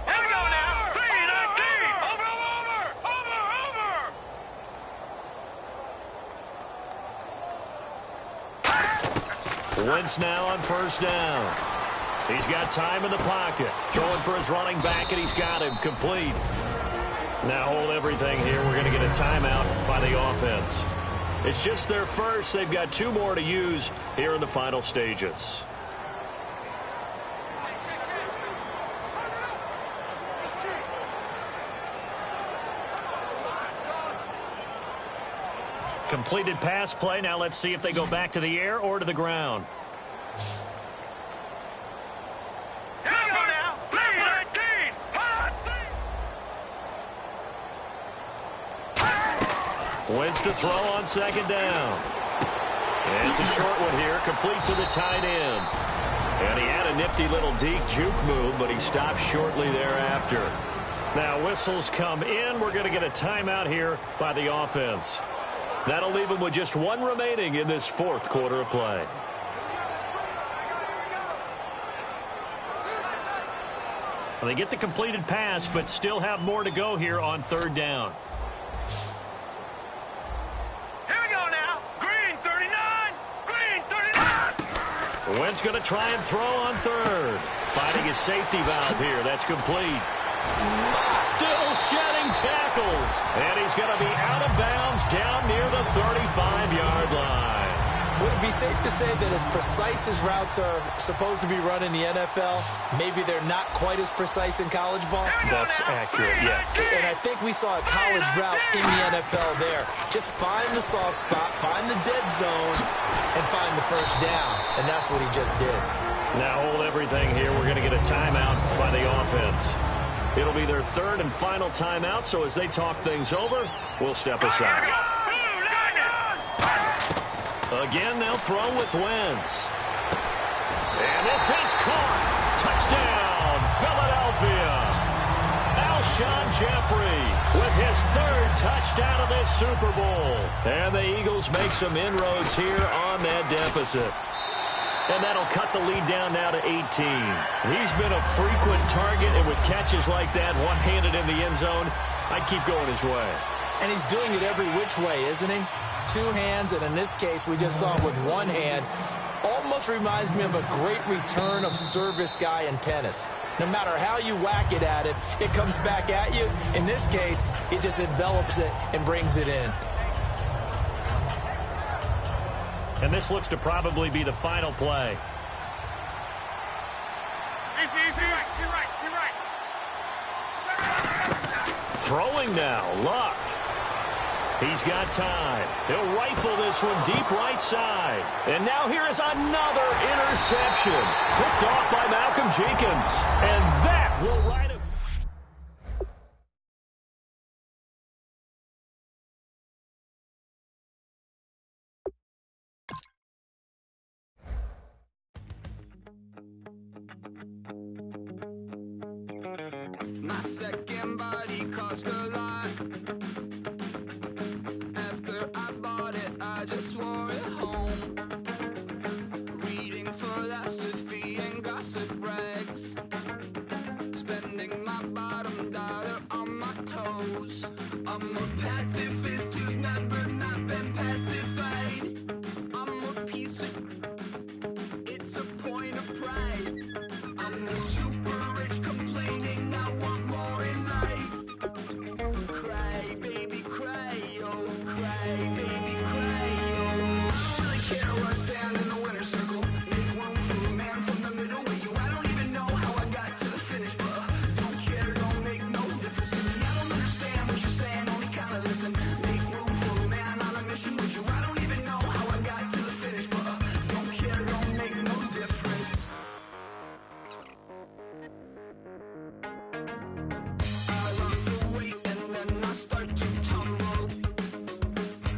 F: Here we go now. 3-19. Over.
C: Wentz now on 1st down. He's got time in the pocket. Throwing for his running back, and he's got him complete. Now hold everything here. We're going to get a timeout by the offense. It's just their first. They've got 2 more to use here in the final stages. Completed pass play. Now let's see if they go back to the air or to the ground. Wentz to throw on 2nd down. And it's a short one here, complete to the tight end. And he had a nifty little deep juke move, but he stopped shortly thereafter. Now whistles come in. We're going to get a timeout here by the offense. That'll leave him with just 1 remaining in this 4th quarter of play. Well, they get the completed pass, but still have more to go here on 3rd down. Wentz going to try and throw on 3rd. Finding his safety valve here. That's complete. Still shedding tackles. And he's going to be out of bounds down near the 35-yard line.
D: Would it be safe to say that as precise as routes are supposed to be run in the NFL, maybe they're not quite as precise in college ball?
C: That's accurate, yeah.
D: And I think we saw a college route in the NFL there. Just find the soft spot, find the dead zone, and find the 1st down. And that's what he just did.
C: Now hold everything here. We're going to get a timeout by the offense. It'll be their 3rd and final timeout, so as they talk things over, we'll step aside. Again, they'll throw with Wentz. And this is caught. Touchdown, Philadelphia. Alshon Jeffrey with his 3rd touchdown of this Super Bowl. And the Eagles make some inroads here on that deficit. And that'll cut the lead down now to 18. He's been a frequent target, and with catches like that, one-handed in the end zone, I'd keep going his way.
D: And he's doing it every which way, isn't he? 2 hands, and in this case, we just saw him with 1 hand. Almost reminds me of a great return of service guy in tennis. No matter how you whack it at it, it comes back at you. In this case, he just envelops it and brings it in.
C: And this looks to probably be the final play. Throwing now, Luck. He's got time. He'll rifle this one deep right side. And now here is another interception. Picked off by Malcolm Jenkins. And that will right
G: lost a lot. After I bought it, I just wore it home. Reading philosophy and gossip rags. Spending my bottom dollar on my toes. I'm a pacifist who's never not been pacified. I'm a piece of... It's a point of pride. I'm the super rich complaining I want more in life. Cry, baby, cry, oh, cry, baby, cry, oh. I don't really care where I stand in the winner's circle. Make room for a man from the middle with you. I don't even know how I got to the finish, but don't care, don't make no difference to me. I don't understand what you're saying, only kinda listen. Make room for a man on a mission with you. I don't even know how I got to the finish, but don't care, don't make no difference. I lost the weight and then I start to tumble.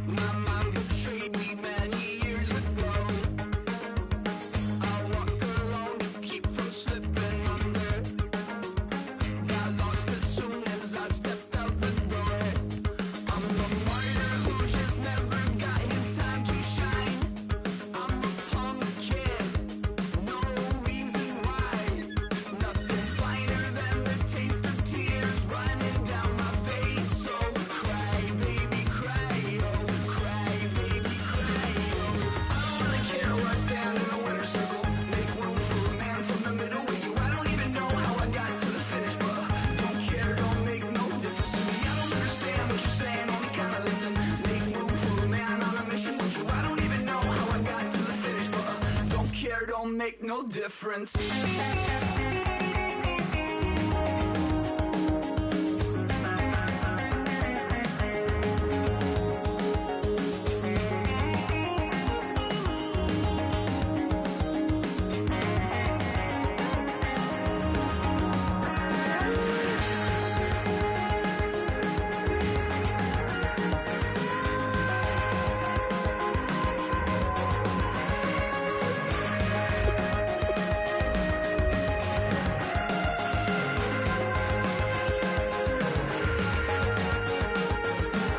G: My mind betrayed me many years ago. I walk alone to keep from slipping under. Got lost as soon as I stepped out the door. I'm the martyr who just never got his time to shine. I'm a punk kid, no reason why. Nothing finer than the taste of tears running down my face. So cry, baby, cry, oh, cry, baby, cry, oh. I don't really care where I stand in the winner's circle. Make room for a man from the middle with you. I don't even know how I got to the finish, but don't care, don't make no difference to me. I don't understand what you're saying, only kinda listen. Make room for a man on a mission with you. I don't even know how I got to the finish, but don't care, don't make no difference.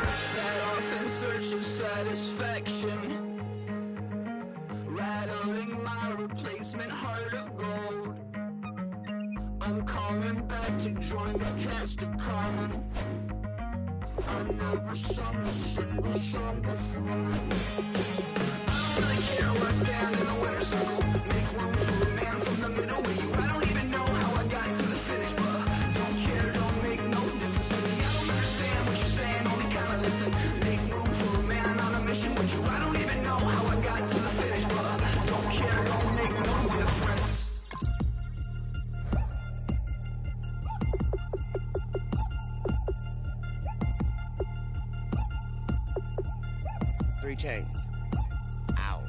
G: Set off in search of satisfaction, rattling my replacement heart of gold. I'm coming back to join the cast of Carmen. I never sung a single song before. I don't really care where I stand in the winner's circle. Make room for a man from the middle with you. I don't even know how I got to the finish, but don't care, don't make no difference to me. I don't understand what you're saying, only kinda listen. Make room for a man on a mission with you. I don't even know how I got to the finish, but don't care, don't make no difference.
H: 3 Chainz. Ow.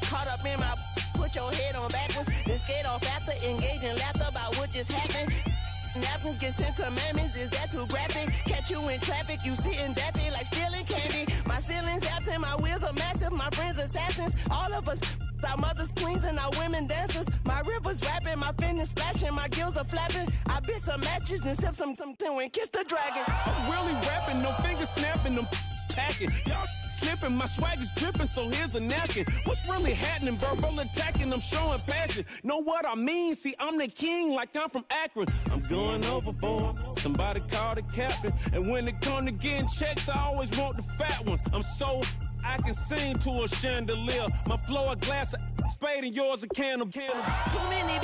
H: Caught up in my... Put your head on backwards. Then skate off after engaging laughter about what just happened. Napkins get sent to mammies, is that too graphic? Catch you in traffic, you sitting dappy like stealing candy. My ceiling's absent, my wheels are massive, my friends assassins. All of us, our mothers queens and our women dancers. My rivers rapping, my fingers splashing, my gills are flapping. I bit some matches, then sip some and kiss the dragon.
I: I'm really rapping, no fingers snapping, them packing. Y'all slipping, my swag is dripping, so here's a napkin. What's really happening? Verbal attacking, I'm showing passion. Know what I mean? See, I'm the king like I'm from Akron. I'm going overboard, somebody call the captain. And when it come to getting checks, I always want the fat ones. I'm so I can sing to a chandelier. My flow a glass of spade and yours a can of
H: Too many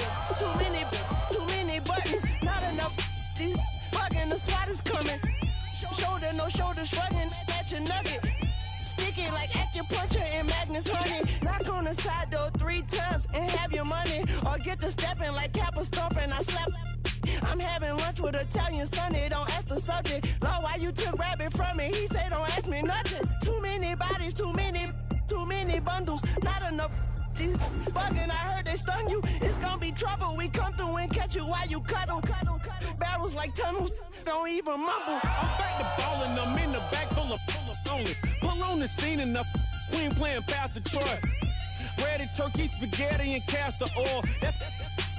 H: buttons, not enough. These bugging, the SWAT is coming. Shoulder, no shoulder, shrugging at your nugget. Stick it like acupuncture and Magnus honey. Knock on the side door 3 times and have your money. Or get to stepping like Kappa stomping. I slap. I'm having lunch with Italian Sonny. Don't ask the subject. Lord, why you took rabbit from me? He say don't ask me nothing. Too many bodies, too many bundles, not enough. These bugging, I heard they stung you. It's gonna be trouble. We come through and catch you while you cuddle. Barrels like tunnels, don't even mumble.
I: I'm back to ballin', I'm in the back full of only. Pull on the scene enough. Queen playing Pastor Troy. Ready turkey, spaghetti, and castor oil. That's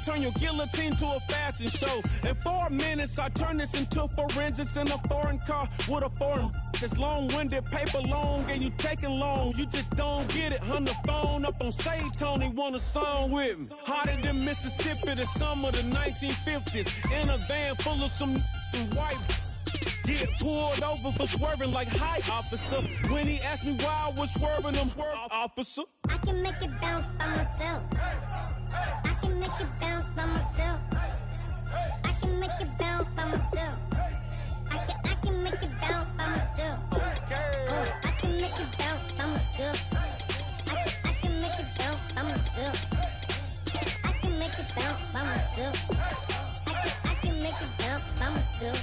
I: turn your guillotine to a fashion show. In 4 minutes, I turn this into forensics in a foreign car with a foreign. It's long-winded, paper long, and you taking long. You just don't get it. On the phone up on Say Tony, want a song with me. Hotter than Mississippi, the summer of the 1950s. In a van full of some white. Get pulled over for swerving like, hi, officer. When he asked me why I was swerving, I'm swerving, officer.
J: I can make it bounce by myself. I can make it bounce by myself. I can make it bounce by myself. I can make it bounce by myself. I can make it bounce by myself. I can make it bounce by myself. I can make it bounce by myself. I can make it bounce by myself.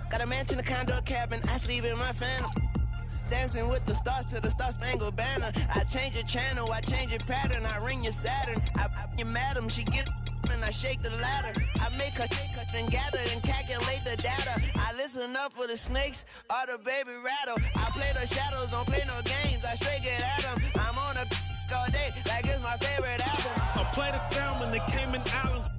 H: Got a mansion, a condo, a cabin. I sleep in my phantom. Dancing with the stars to the Star-Spangled Banner. I change your channel, I change your pattern. I ring your Saturn. I your madam, she get and I shake the ladder. I make her and gather and calculate the data. I listen up for the snakes or the baby rattle. I play the shadows, don't play no games. I straight get at them. I'm on a all day like it's my favorite album.
I: I play the salmon, the Cayman Islands.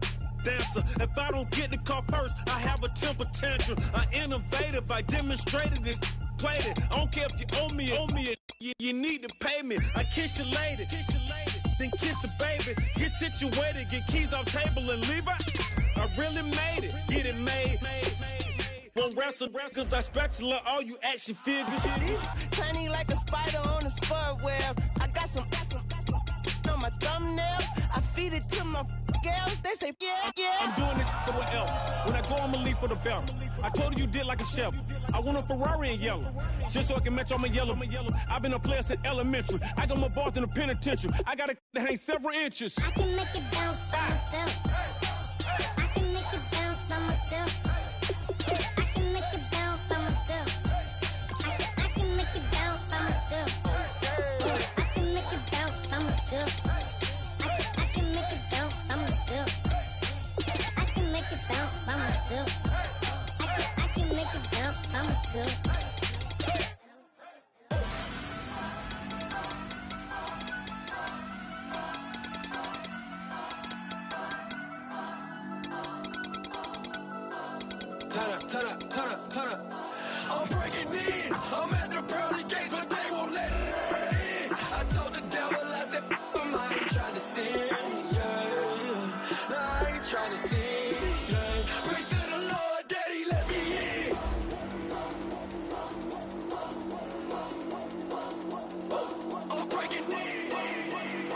I: Dancer. If I don't get the car first, I have a temper tantrum. I innovative, I demonstrated this, played it. I don't care if you owe me it. You need to pay me. I kiss your lady, then kiss the baby. Get situated, get keys off table and leave out. I really made it, get it made. Won't wrestle, cause I spatula all you action figures.
H: Tiny like a spider on a spud web. I got some on my thumbnail. I feed it to my girls. They say, yeah.
I: I'm doing this for what else. When I go, I'ma leave for the belt. I told you did like a chef. I want a Ferrari in yellow, just so I can match all my yellow. I've been a player since elementary. I got my bars in the penitentiary. I got to hang several inches.
J: I can make it bounce by myself. I can make it bounce by myself. I can make it bounce by myself. I can make it bounce by myself. I can make it bounce by myself. I can make it bounce by myself. I can make it bounce by myself. I can make it bounce by myself.
G: Turn up. I'm breaking in. I'm at the pearly gates, but they won't let it in. I told the devil, I said, I ain't trying to sin, yeah. No, I ain't trying to sin, yeah. Pray to the Lord, Daddy, let me in. I'm breaking in.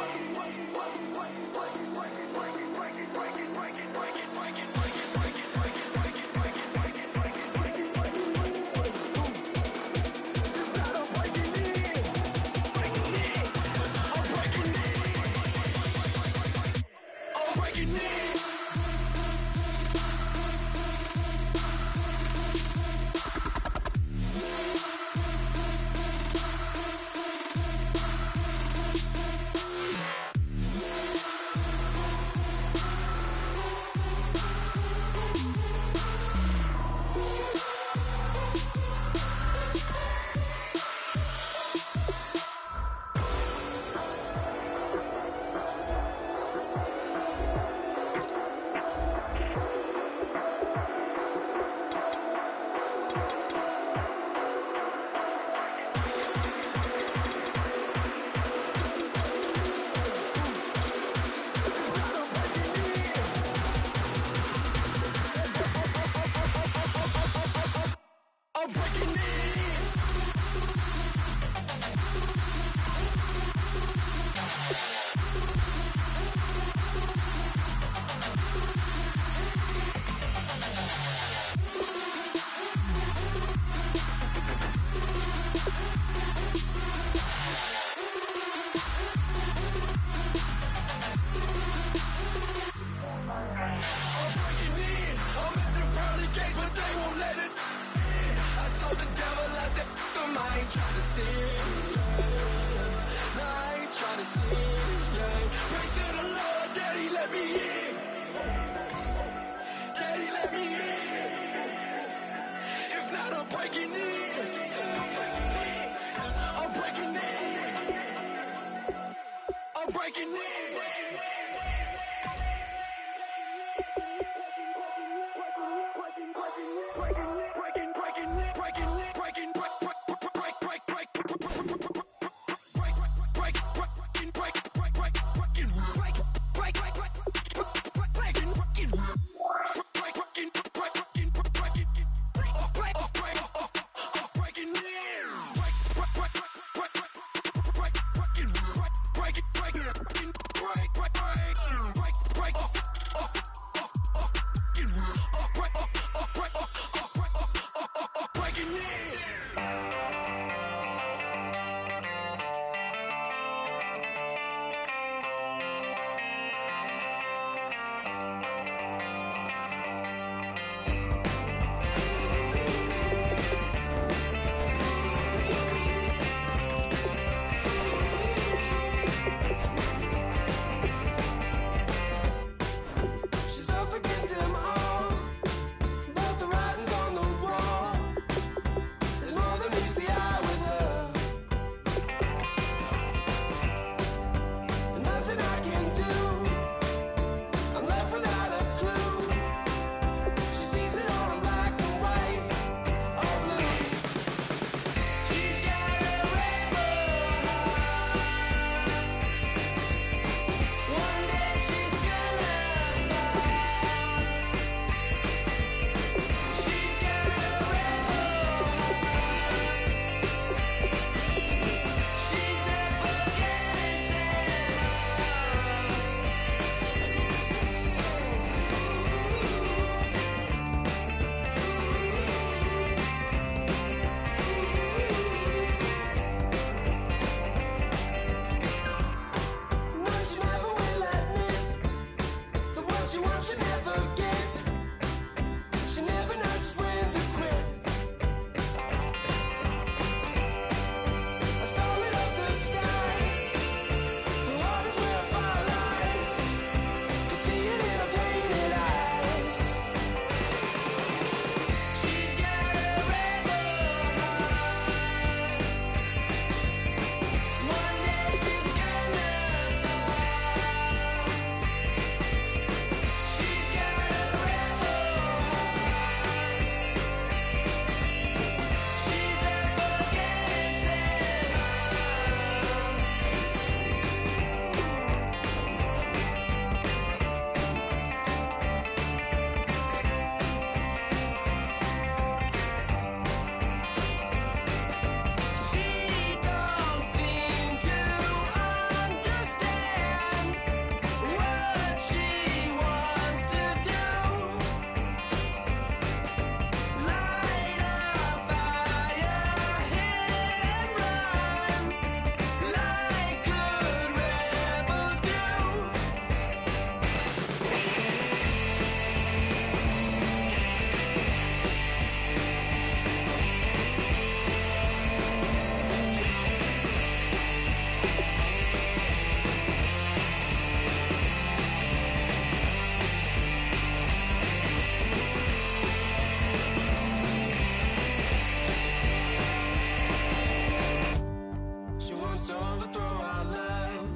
G: wants to overthrow our love.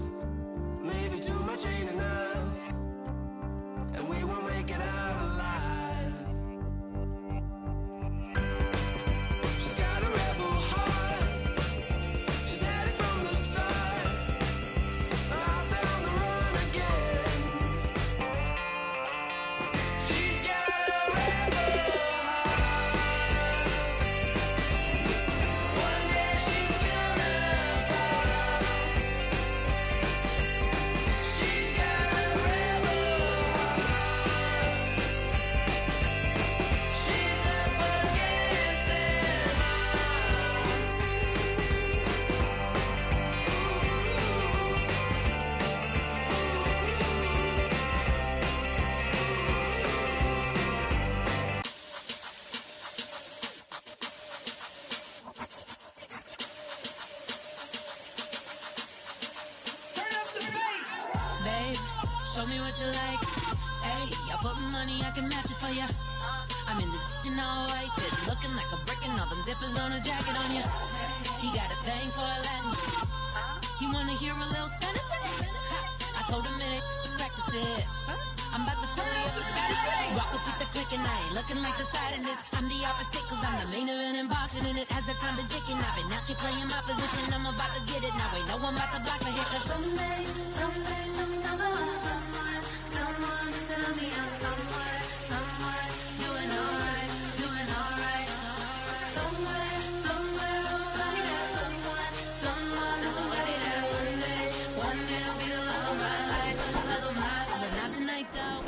G: Maybe too much ain't enough, and we won't make it out alive. She's got a rebel heart. She's had it from the start. Out there on the run again. She's got a rebel heart. One day she's gonna fall. She's got a rebel heart. She's up against them
K: Babe, show me what you like. Hey, I put money, I can match it for ya. I'm in this in all white fit, looking like a brick and all them zippers on a jacket on ya. He got a thing for a Latin. He wanna hear a little Spanish in it. I told him it ain't to practice it. I'm about to fill it up with Spanish. Walk up with the click and I ain't looking like the side in this. I'm the opposite cause I'm the main event in boxing and it has the time been ticking. I've been out here playing my position, I'm about to get it. Now ain't no one about to block the hit cause someday, sometime I want someone to tell me I'm somewhere, doing alright. Somewhere, somebody that someone is somebody that one day will be the love of my life, but not tonight though.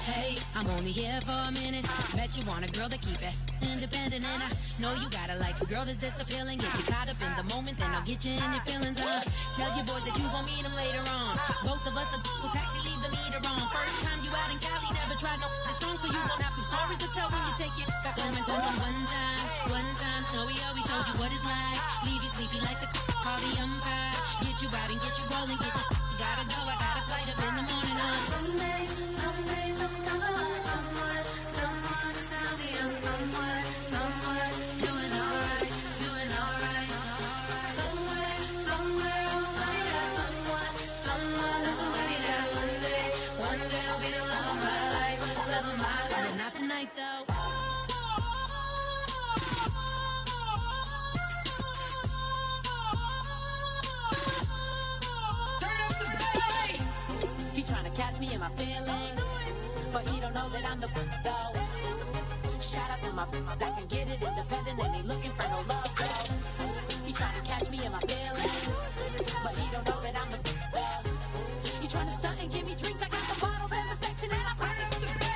K: Hey, I'm only here for a minute. Bet you want a girl to keep it independent, and I know you gotta like a girl that's this appealing. Get you caught up in the moment, then I'll get you in your feelings. Tell your boys that you gon' meet them later on. Both of us are so taxi, leave the meter on. First time you out in Cali, never tried no this strong, so you gon' have some stories to tell when you take it back home. And tell them one time, Snowy always showed you what it's like. Leave you sleepy like the call the umpire. Get you out and get you rolling, get you gotta go. I got a flight up in the morning on someday, sometime I want someone to tell me I'm somewhere, doing alright. Somewhere, somebody that someone is somebody that one day will be the love of my life, but not tonight though. He tryna catch me in my feelings, but he don't know that I'm the though. Shout out to my that can get it independent and ain't looking for no love though. He tryna catch me in my feelings, but he don't know that I'm the though. He tryna stunt and give me drinks. I got the bottles in the section and I promise to pay.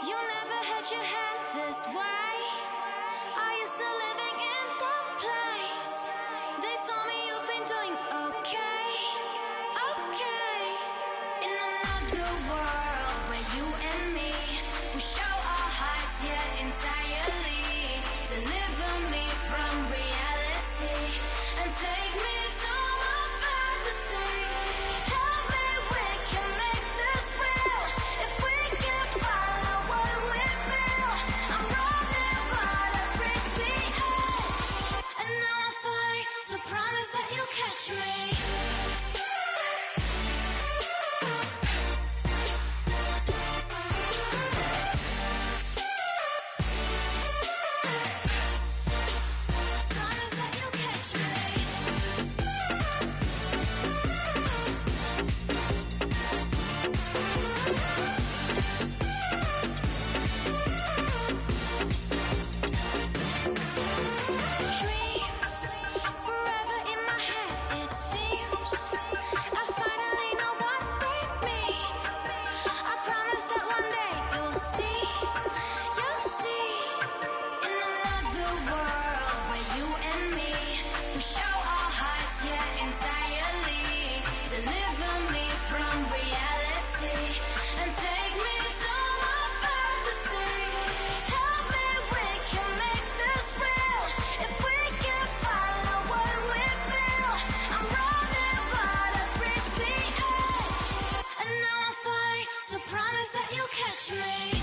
J: You never had your head this way. Are you still living in that place? They told me you've been doing okay. In another world where you and me, we show our hearts here entirely. Deliver me from reality and take me to my fantasy. Tell me we can make this real if we can follow what we feel. I'm running but I've reached the edge, and now I'm falling, so promise that you'll catch me. Promise that you'll catch me. yeah, entirely. Deliver me from reality and take me to my fantasy. Tell me we can make this real if we can follow what we feel. I'm running, but I've reached the edge, and now I'm falling. So promise that you'll catch me.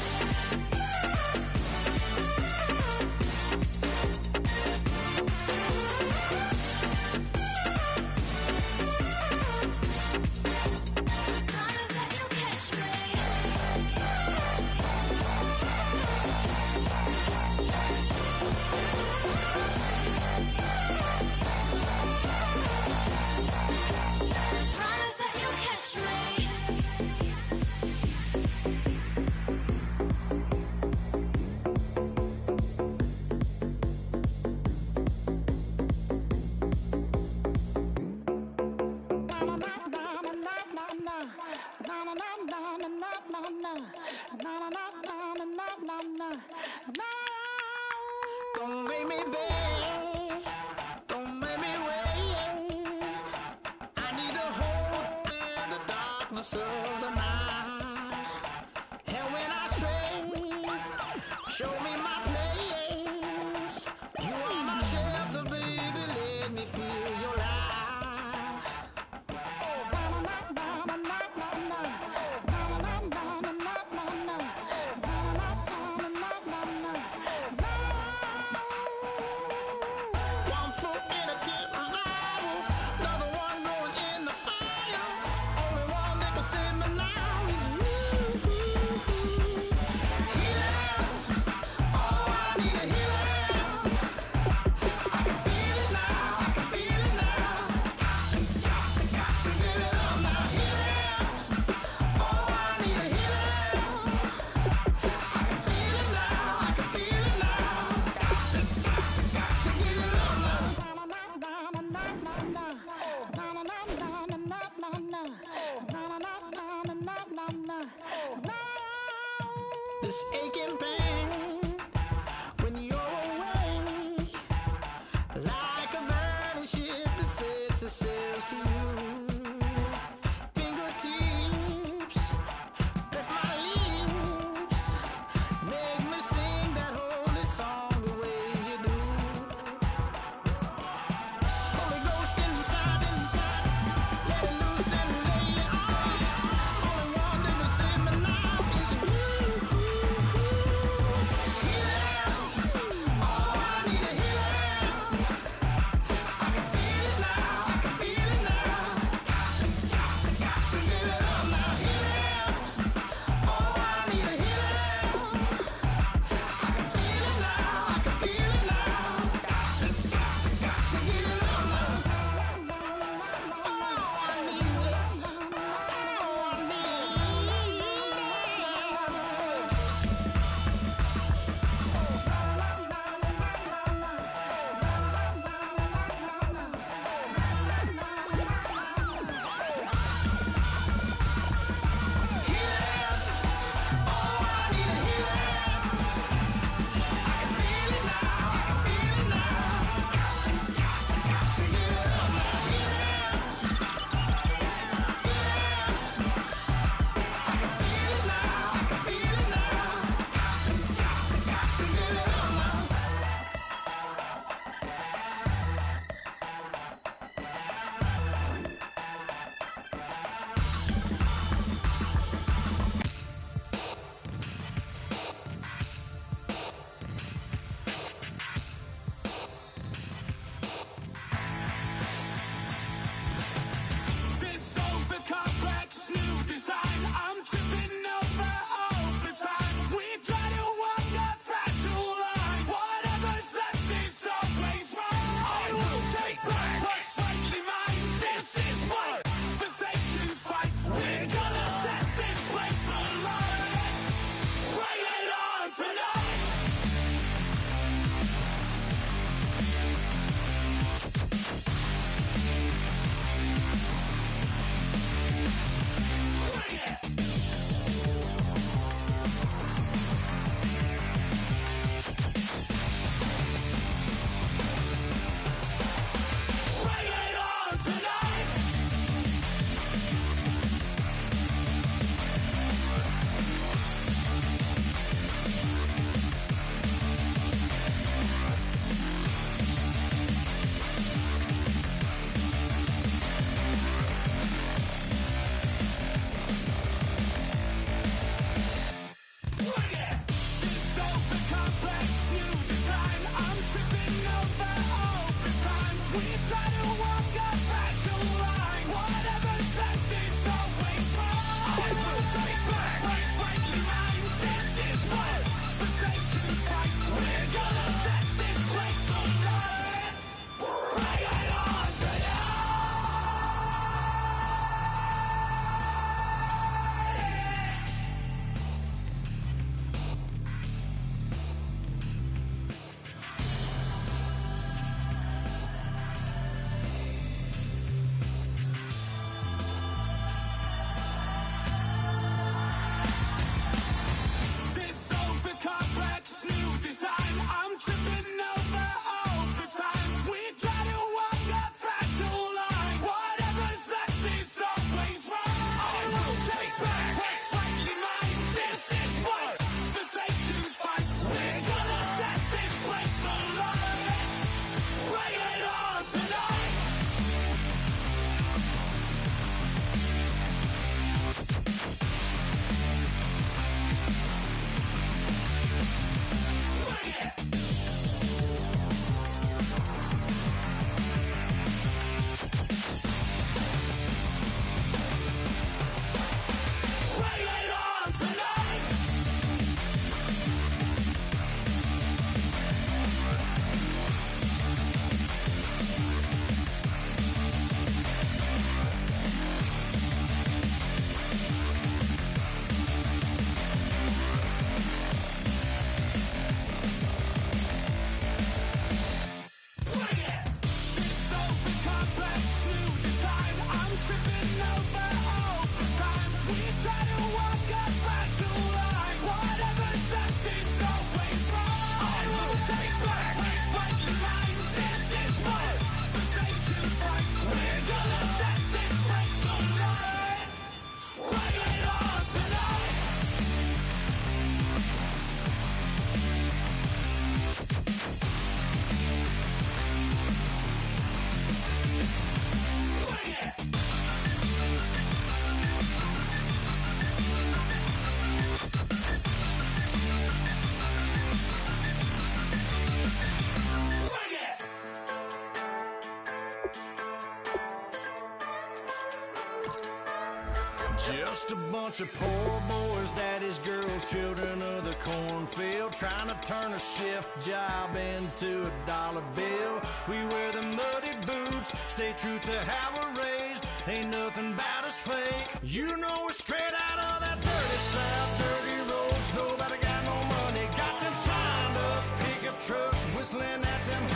A: Just a bunch of poor boys, daddies, girls, children of the cornfield, trying to turn a shift job into a dollar bill. We wear the muddy boots, stay true to how we're raised. Ain't nothing about us fake. You know we're straight out of that dirty south, dirty roads. Nobody got no money, got them signed up pickup trucks, whistling at them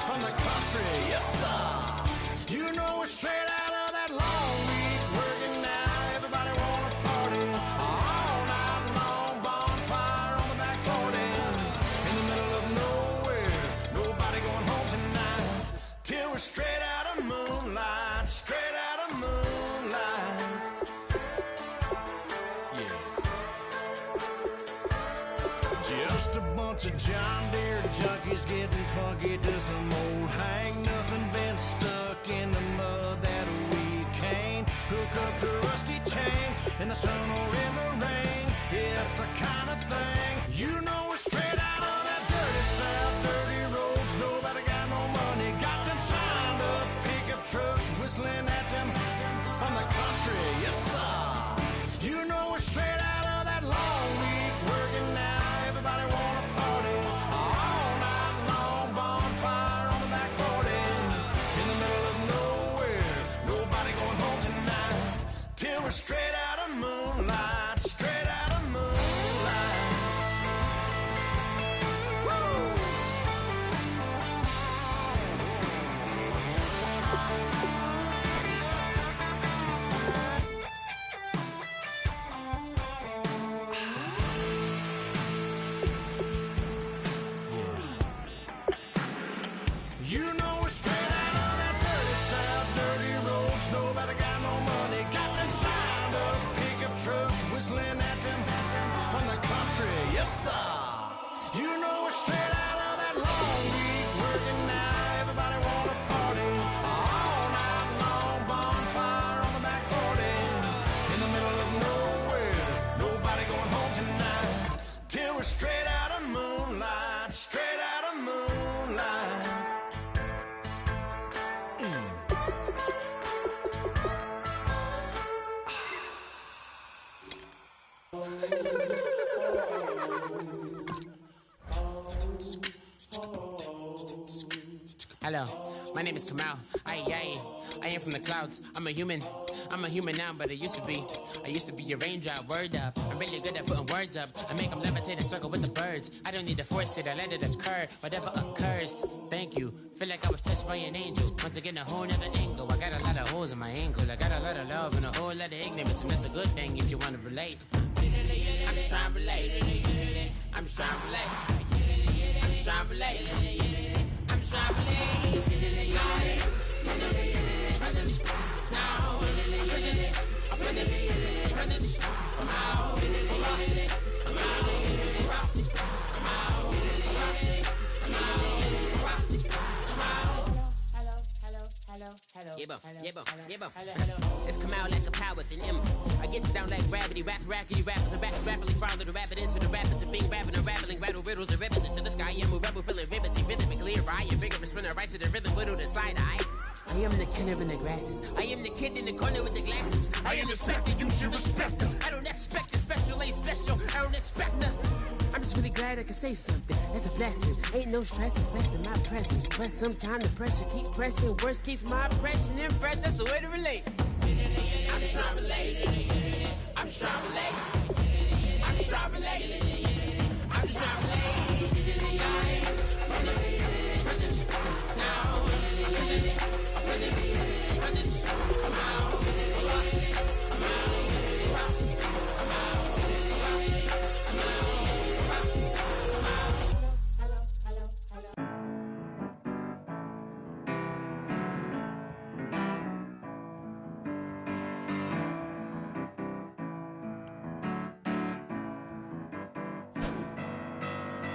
A: from the country. Yes, sir. You know we're straight out of that long week working now. Everybody wanna party all night long. Bonfire on the back 40 in the middle of nowhere. Nobody going home tonight till we're straight out of moonlight. Straight out of moonlight. Yeah. Just a bunch of John Deere junkies getting funky to some old hang. Nothing been stuck in the mud that we can't hook up to a rusty chain in the sun or in the rain. Yeah, it's the kind of thing. You know we're straight out of that dirty south, dirty roads. Nobody got no money, got them signed up pickup trucks, whistling at them from the country. Yes, sir. You know we're straight out of that long week working now. Everybody wanna party all night long. Bonfire on the back 40 in the middle of nowhere. Nobody going home tonight till we're straight out of moonlight. Straight out of moonlight. Woo! You know we're straight out of that dirty south, dirty roads. Nobody got no money, got them signed up pickup trucks, whistling at them from the country. Yes, sir. You know we're straight out of that long week working now. Everybody wanna party all night long. Bonfire on the back 40 in the middle of nowhere. Nobody going home tonight till we're straight out of moonlight. Straight out of moonlight.
L: Hello, my name is Kamal. I am from the clouds. I'm a human now, but I used to be a raindrop. Word up, I'm really good at putting words up. I make them levitate and circle with the birds. I don't need to force it, I let it occur. Whatever occurs, thank you. Feel like I was touched by an angel. Once again, a whole nother angle. I got a lot of holes in my ankle. I got a lot of love and a whole lot of ignorance, and that's a good thing if you want to relate. I'm just trying to relate. I'm just trying to relate. I'm just trying to relate. I'm just trying to relate. Presence, now, presence, come out, It's come out like a power with an M. I get down like gravity, rackety rappers and rappers rapidly follow the rapid into the rapids of being rapping and rattling, rattle riddles and rivets into the sky. I'm a rebel, feeling riveting, rhythmically right, and vigorous, spinning right to the rhythm, widow the side eye. I am the killer in the grasses. I am the kid in the corner with the glasses. I am the specter, you should respect them. I don't expect a special, ain't special. I don't expect nothing. I'm just really glad I can say something. That's a blessing. Ain't no stress affecting my presence. But sometimes the pressure keeps pressing. Worst keeps my impression impressed. That's the way to relate. I'm just trying to relate. I'm just trying to relate. I'm just trying to relate. I'm just trying to relate. From the presence now. Presence, come out. Come out.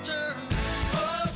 A: Turn up.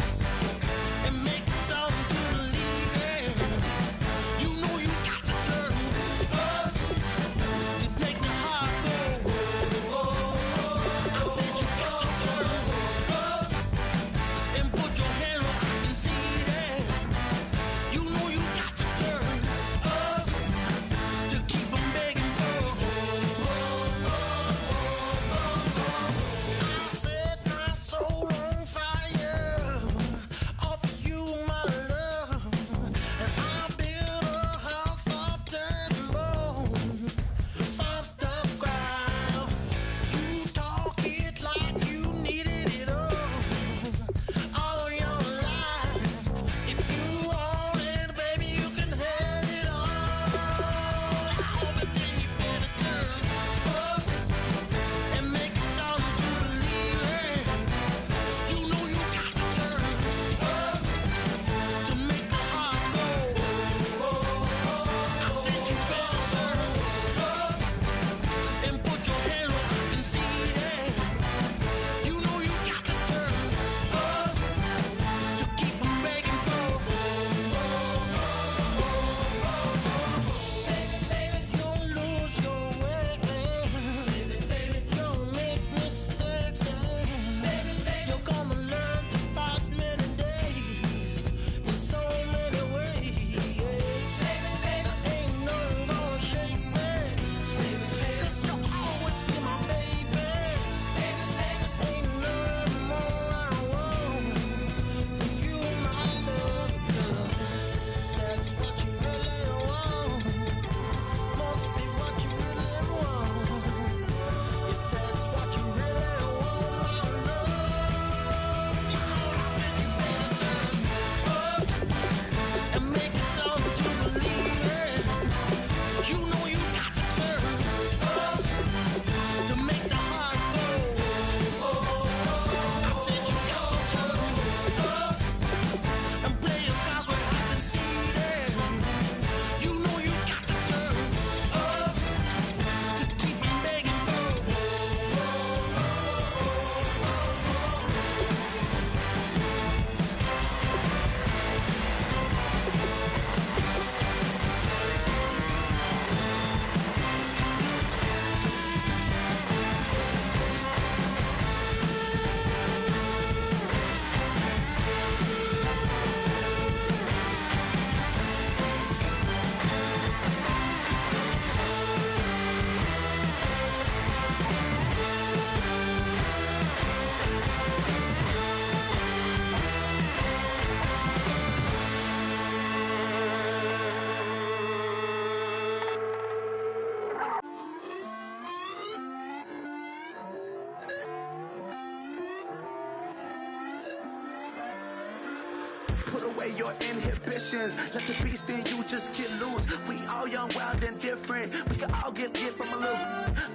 G: away your inhibitions. Let the beast in you just get loose. We all young, wild, and different. We can all get from a little.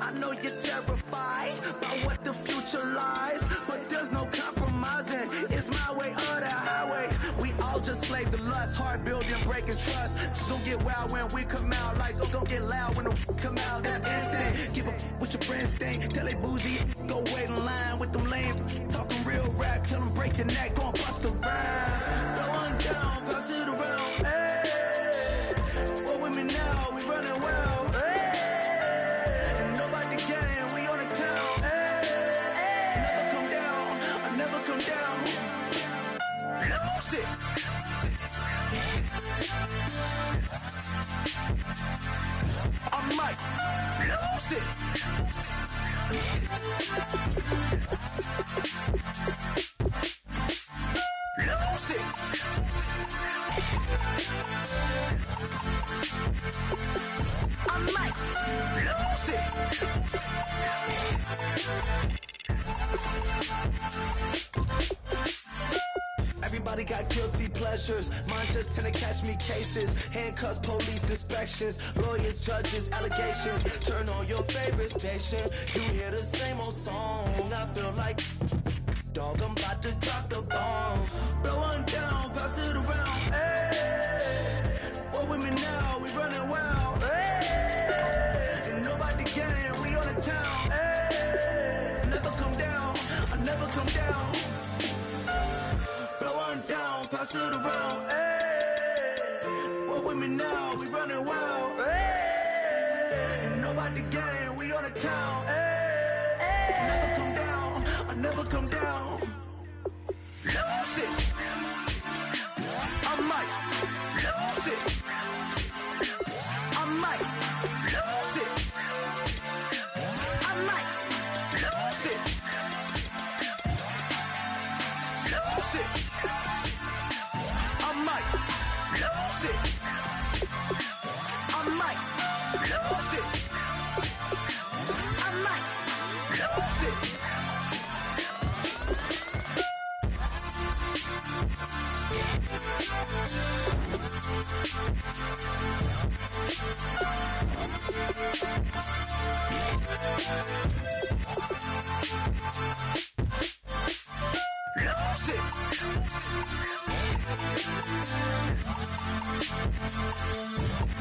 G: I know you're terrified by what the future lies, but there's no compromising. It's my way or the highway. We all just slave to lust, heart building, breaking trust. So don't get wild when we come out. Like, don't get loud when the come out. That's instant. Give up what your friends think. Tell they bougie, go wait in line with them lame. Talking real rap, tell them break your neck, gon' bust a rhyme. Go on down, pass it around. Hey, what with me now? We running well. Hey, and nobody can. We on the town. Hey, never come down. I never come down. Lose it. I might lose it. Lose it. I might lose it. Everybody got guilty pleasures. Mine just tend to catch me cases. Handcuffs, police inspections, lawyers, judges, allegations. Turn on your favorite station. You hear the same old song. I feel like, dog, I'm about to drop the bomb. Blow one down, pass it around. Hey, what with me now? We running wild. Hey, and nobody can. We on the town. Hey, never come down. I never come down. Down, pass it around, hey. What with me now? We running wild, hey. And nobody gang, we on the town, hey. Never come down, I never come down. Lose it. I might lose it. I might lose it. I might lose it. Lose it. I might lose it. I might lose it. I might lose it.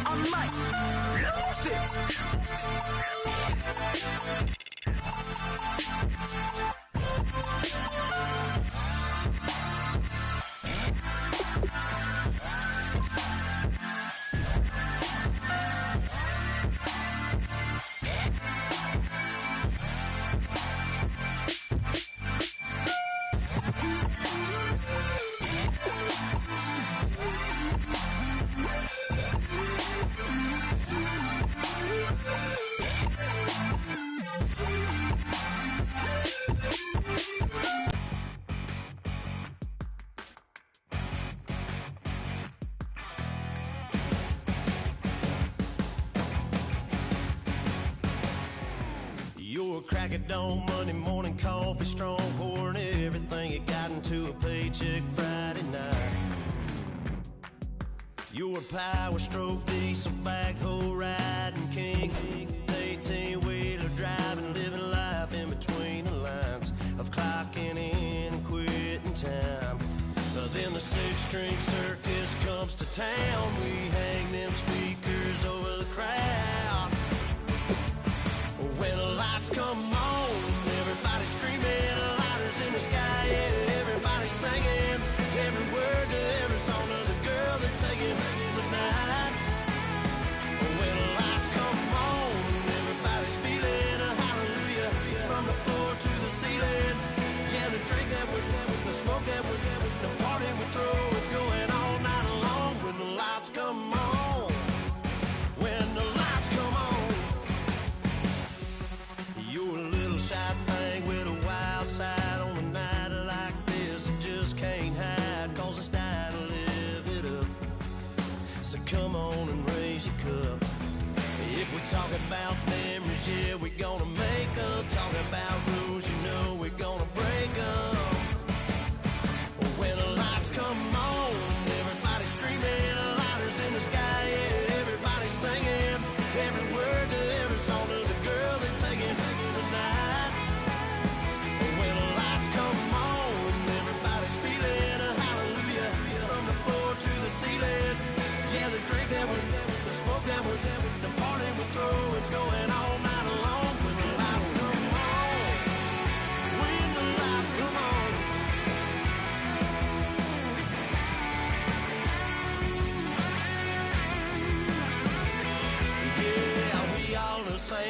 G: I might lose it.
A: You're a crack at dawn, Monday morning coffee, strong, pouring everything you got into a paycheck Friday night. You're a power stroke, diesel backhoe riding king, 18-wheeler driving, living life in between the lines of clocking in and quitting time. Then the six-string circus comes to town. We hang them speakers over the crowd. When the lights come on, everybody screaming, lighters in the sky, yeah, everybody singing every word to every song of the girl they're taking tonight. When the lights come on, everybody's feeling a hallelujah from the floor to the ceiling. Yeah, the drink that we're the smoke that we're the party we throw, it's going all night long when the lights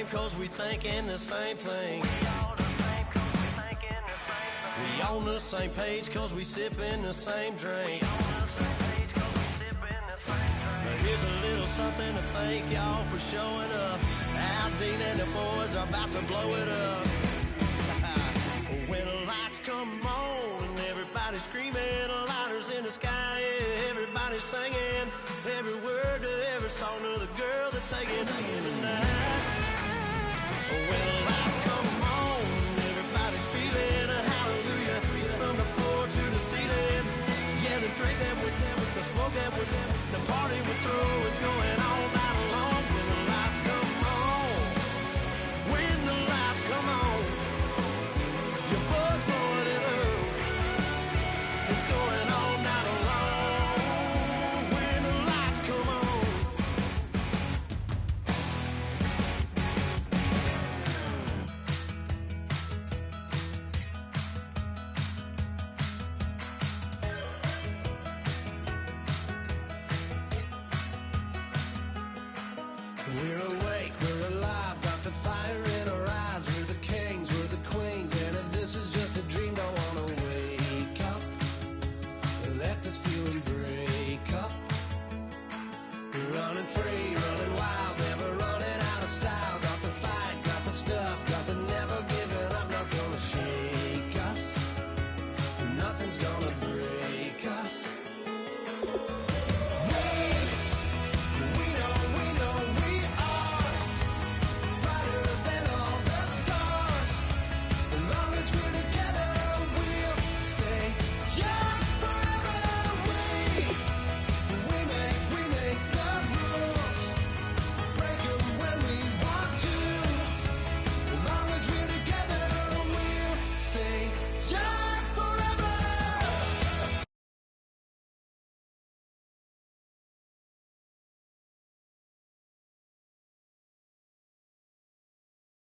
A: same cause we thinking the same thing. We on the same page cause we sipping the same drink. Now here's a little something to thank y'all for showing up. Al Dean and the boys are about to blow it up. When the lights come on and everybody's screaming, lighters in the sky, yeah, everybody's singing every word to every song of the girl that's taking tonight. When the lights come on, everybody's feeling a hallelujah from the floor to the ceiling. Yeah, the drink that we're them, the smoke that we're them, the party we're through, it's going all night long. When the lights come on, when the lights come on, your buzz blowing it up, it's going all night long. When the lights come on. We're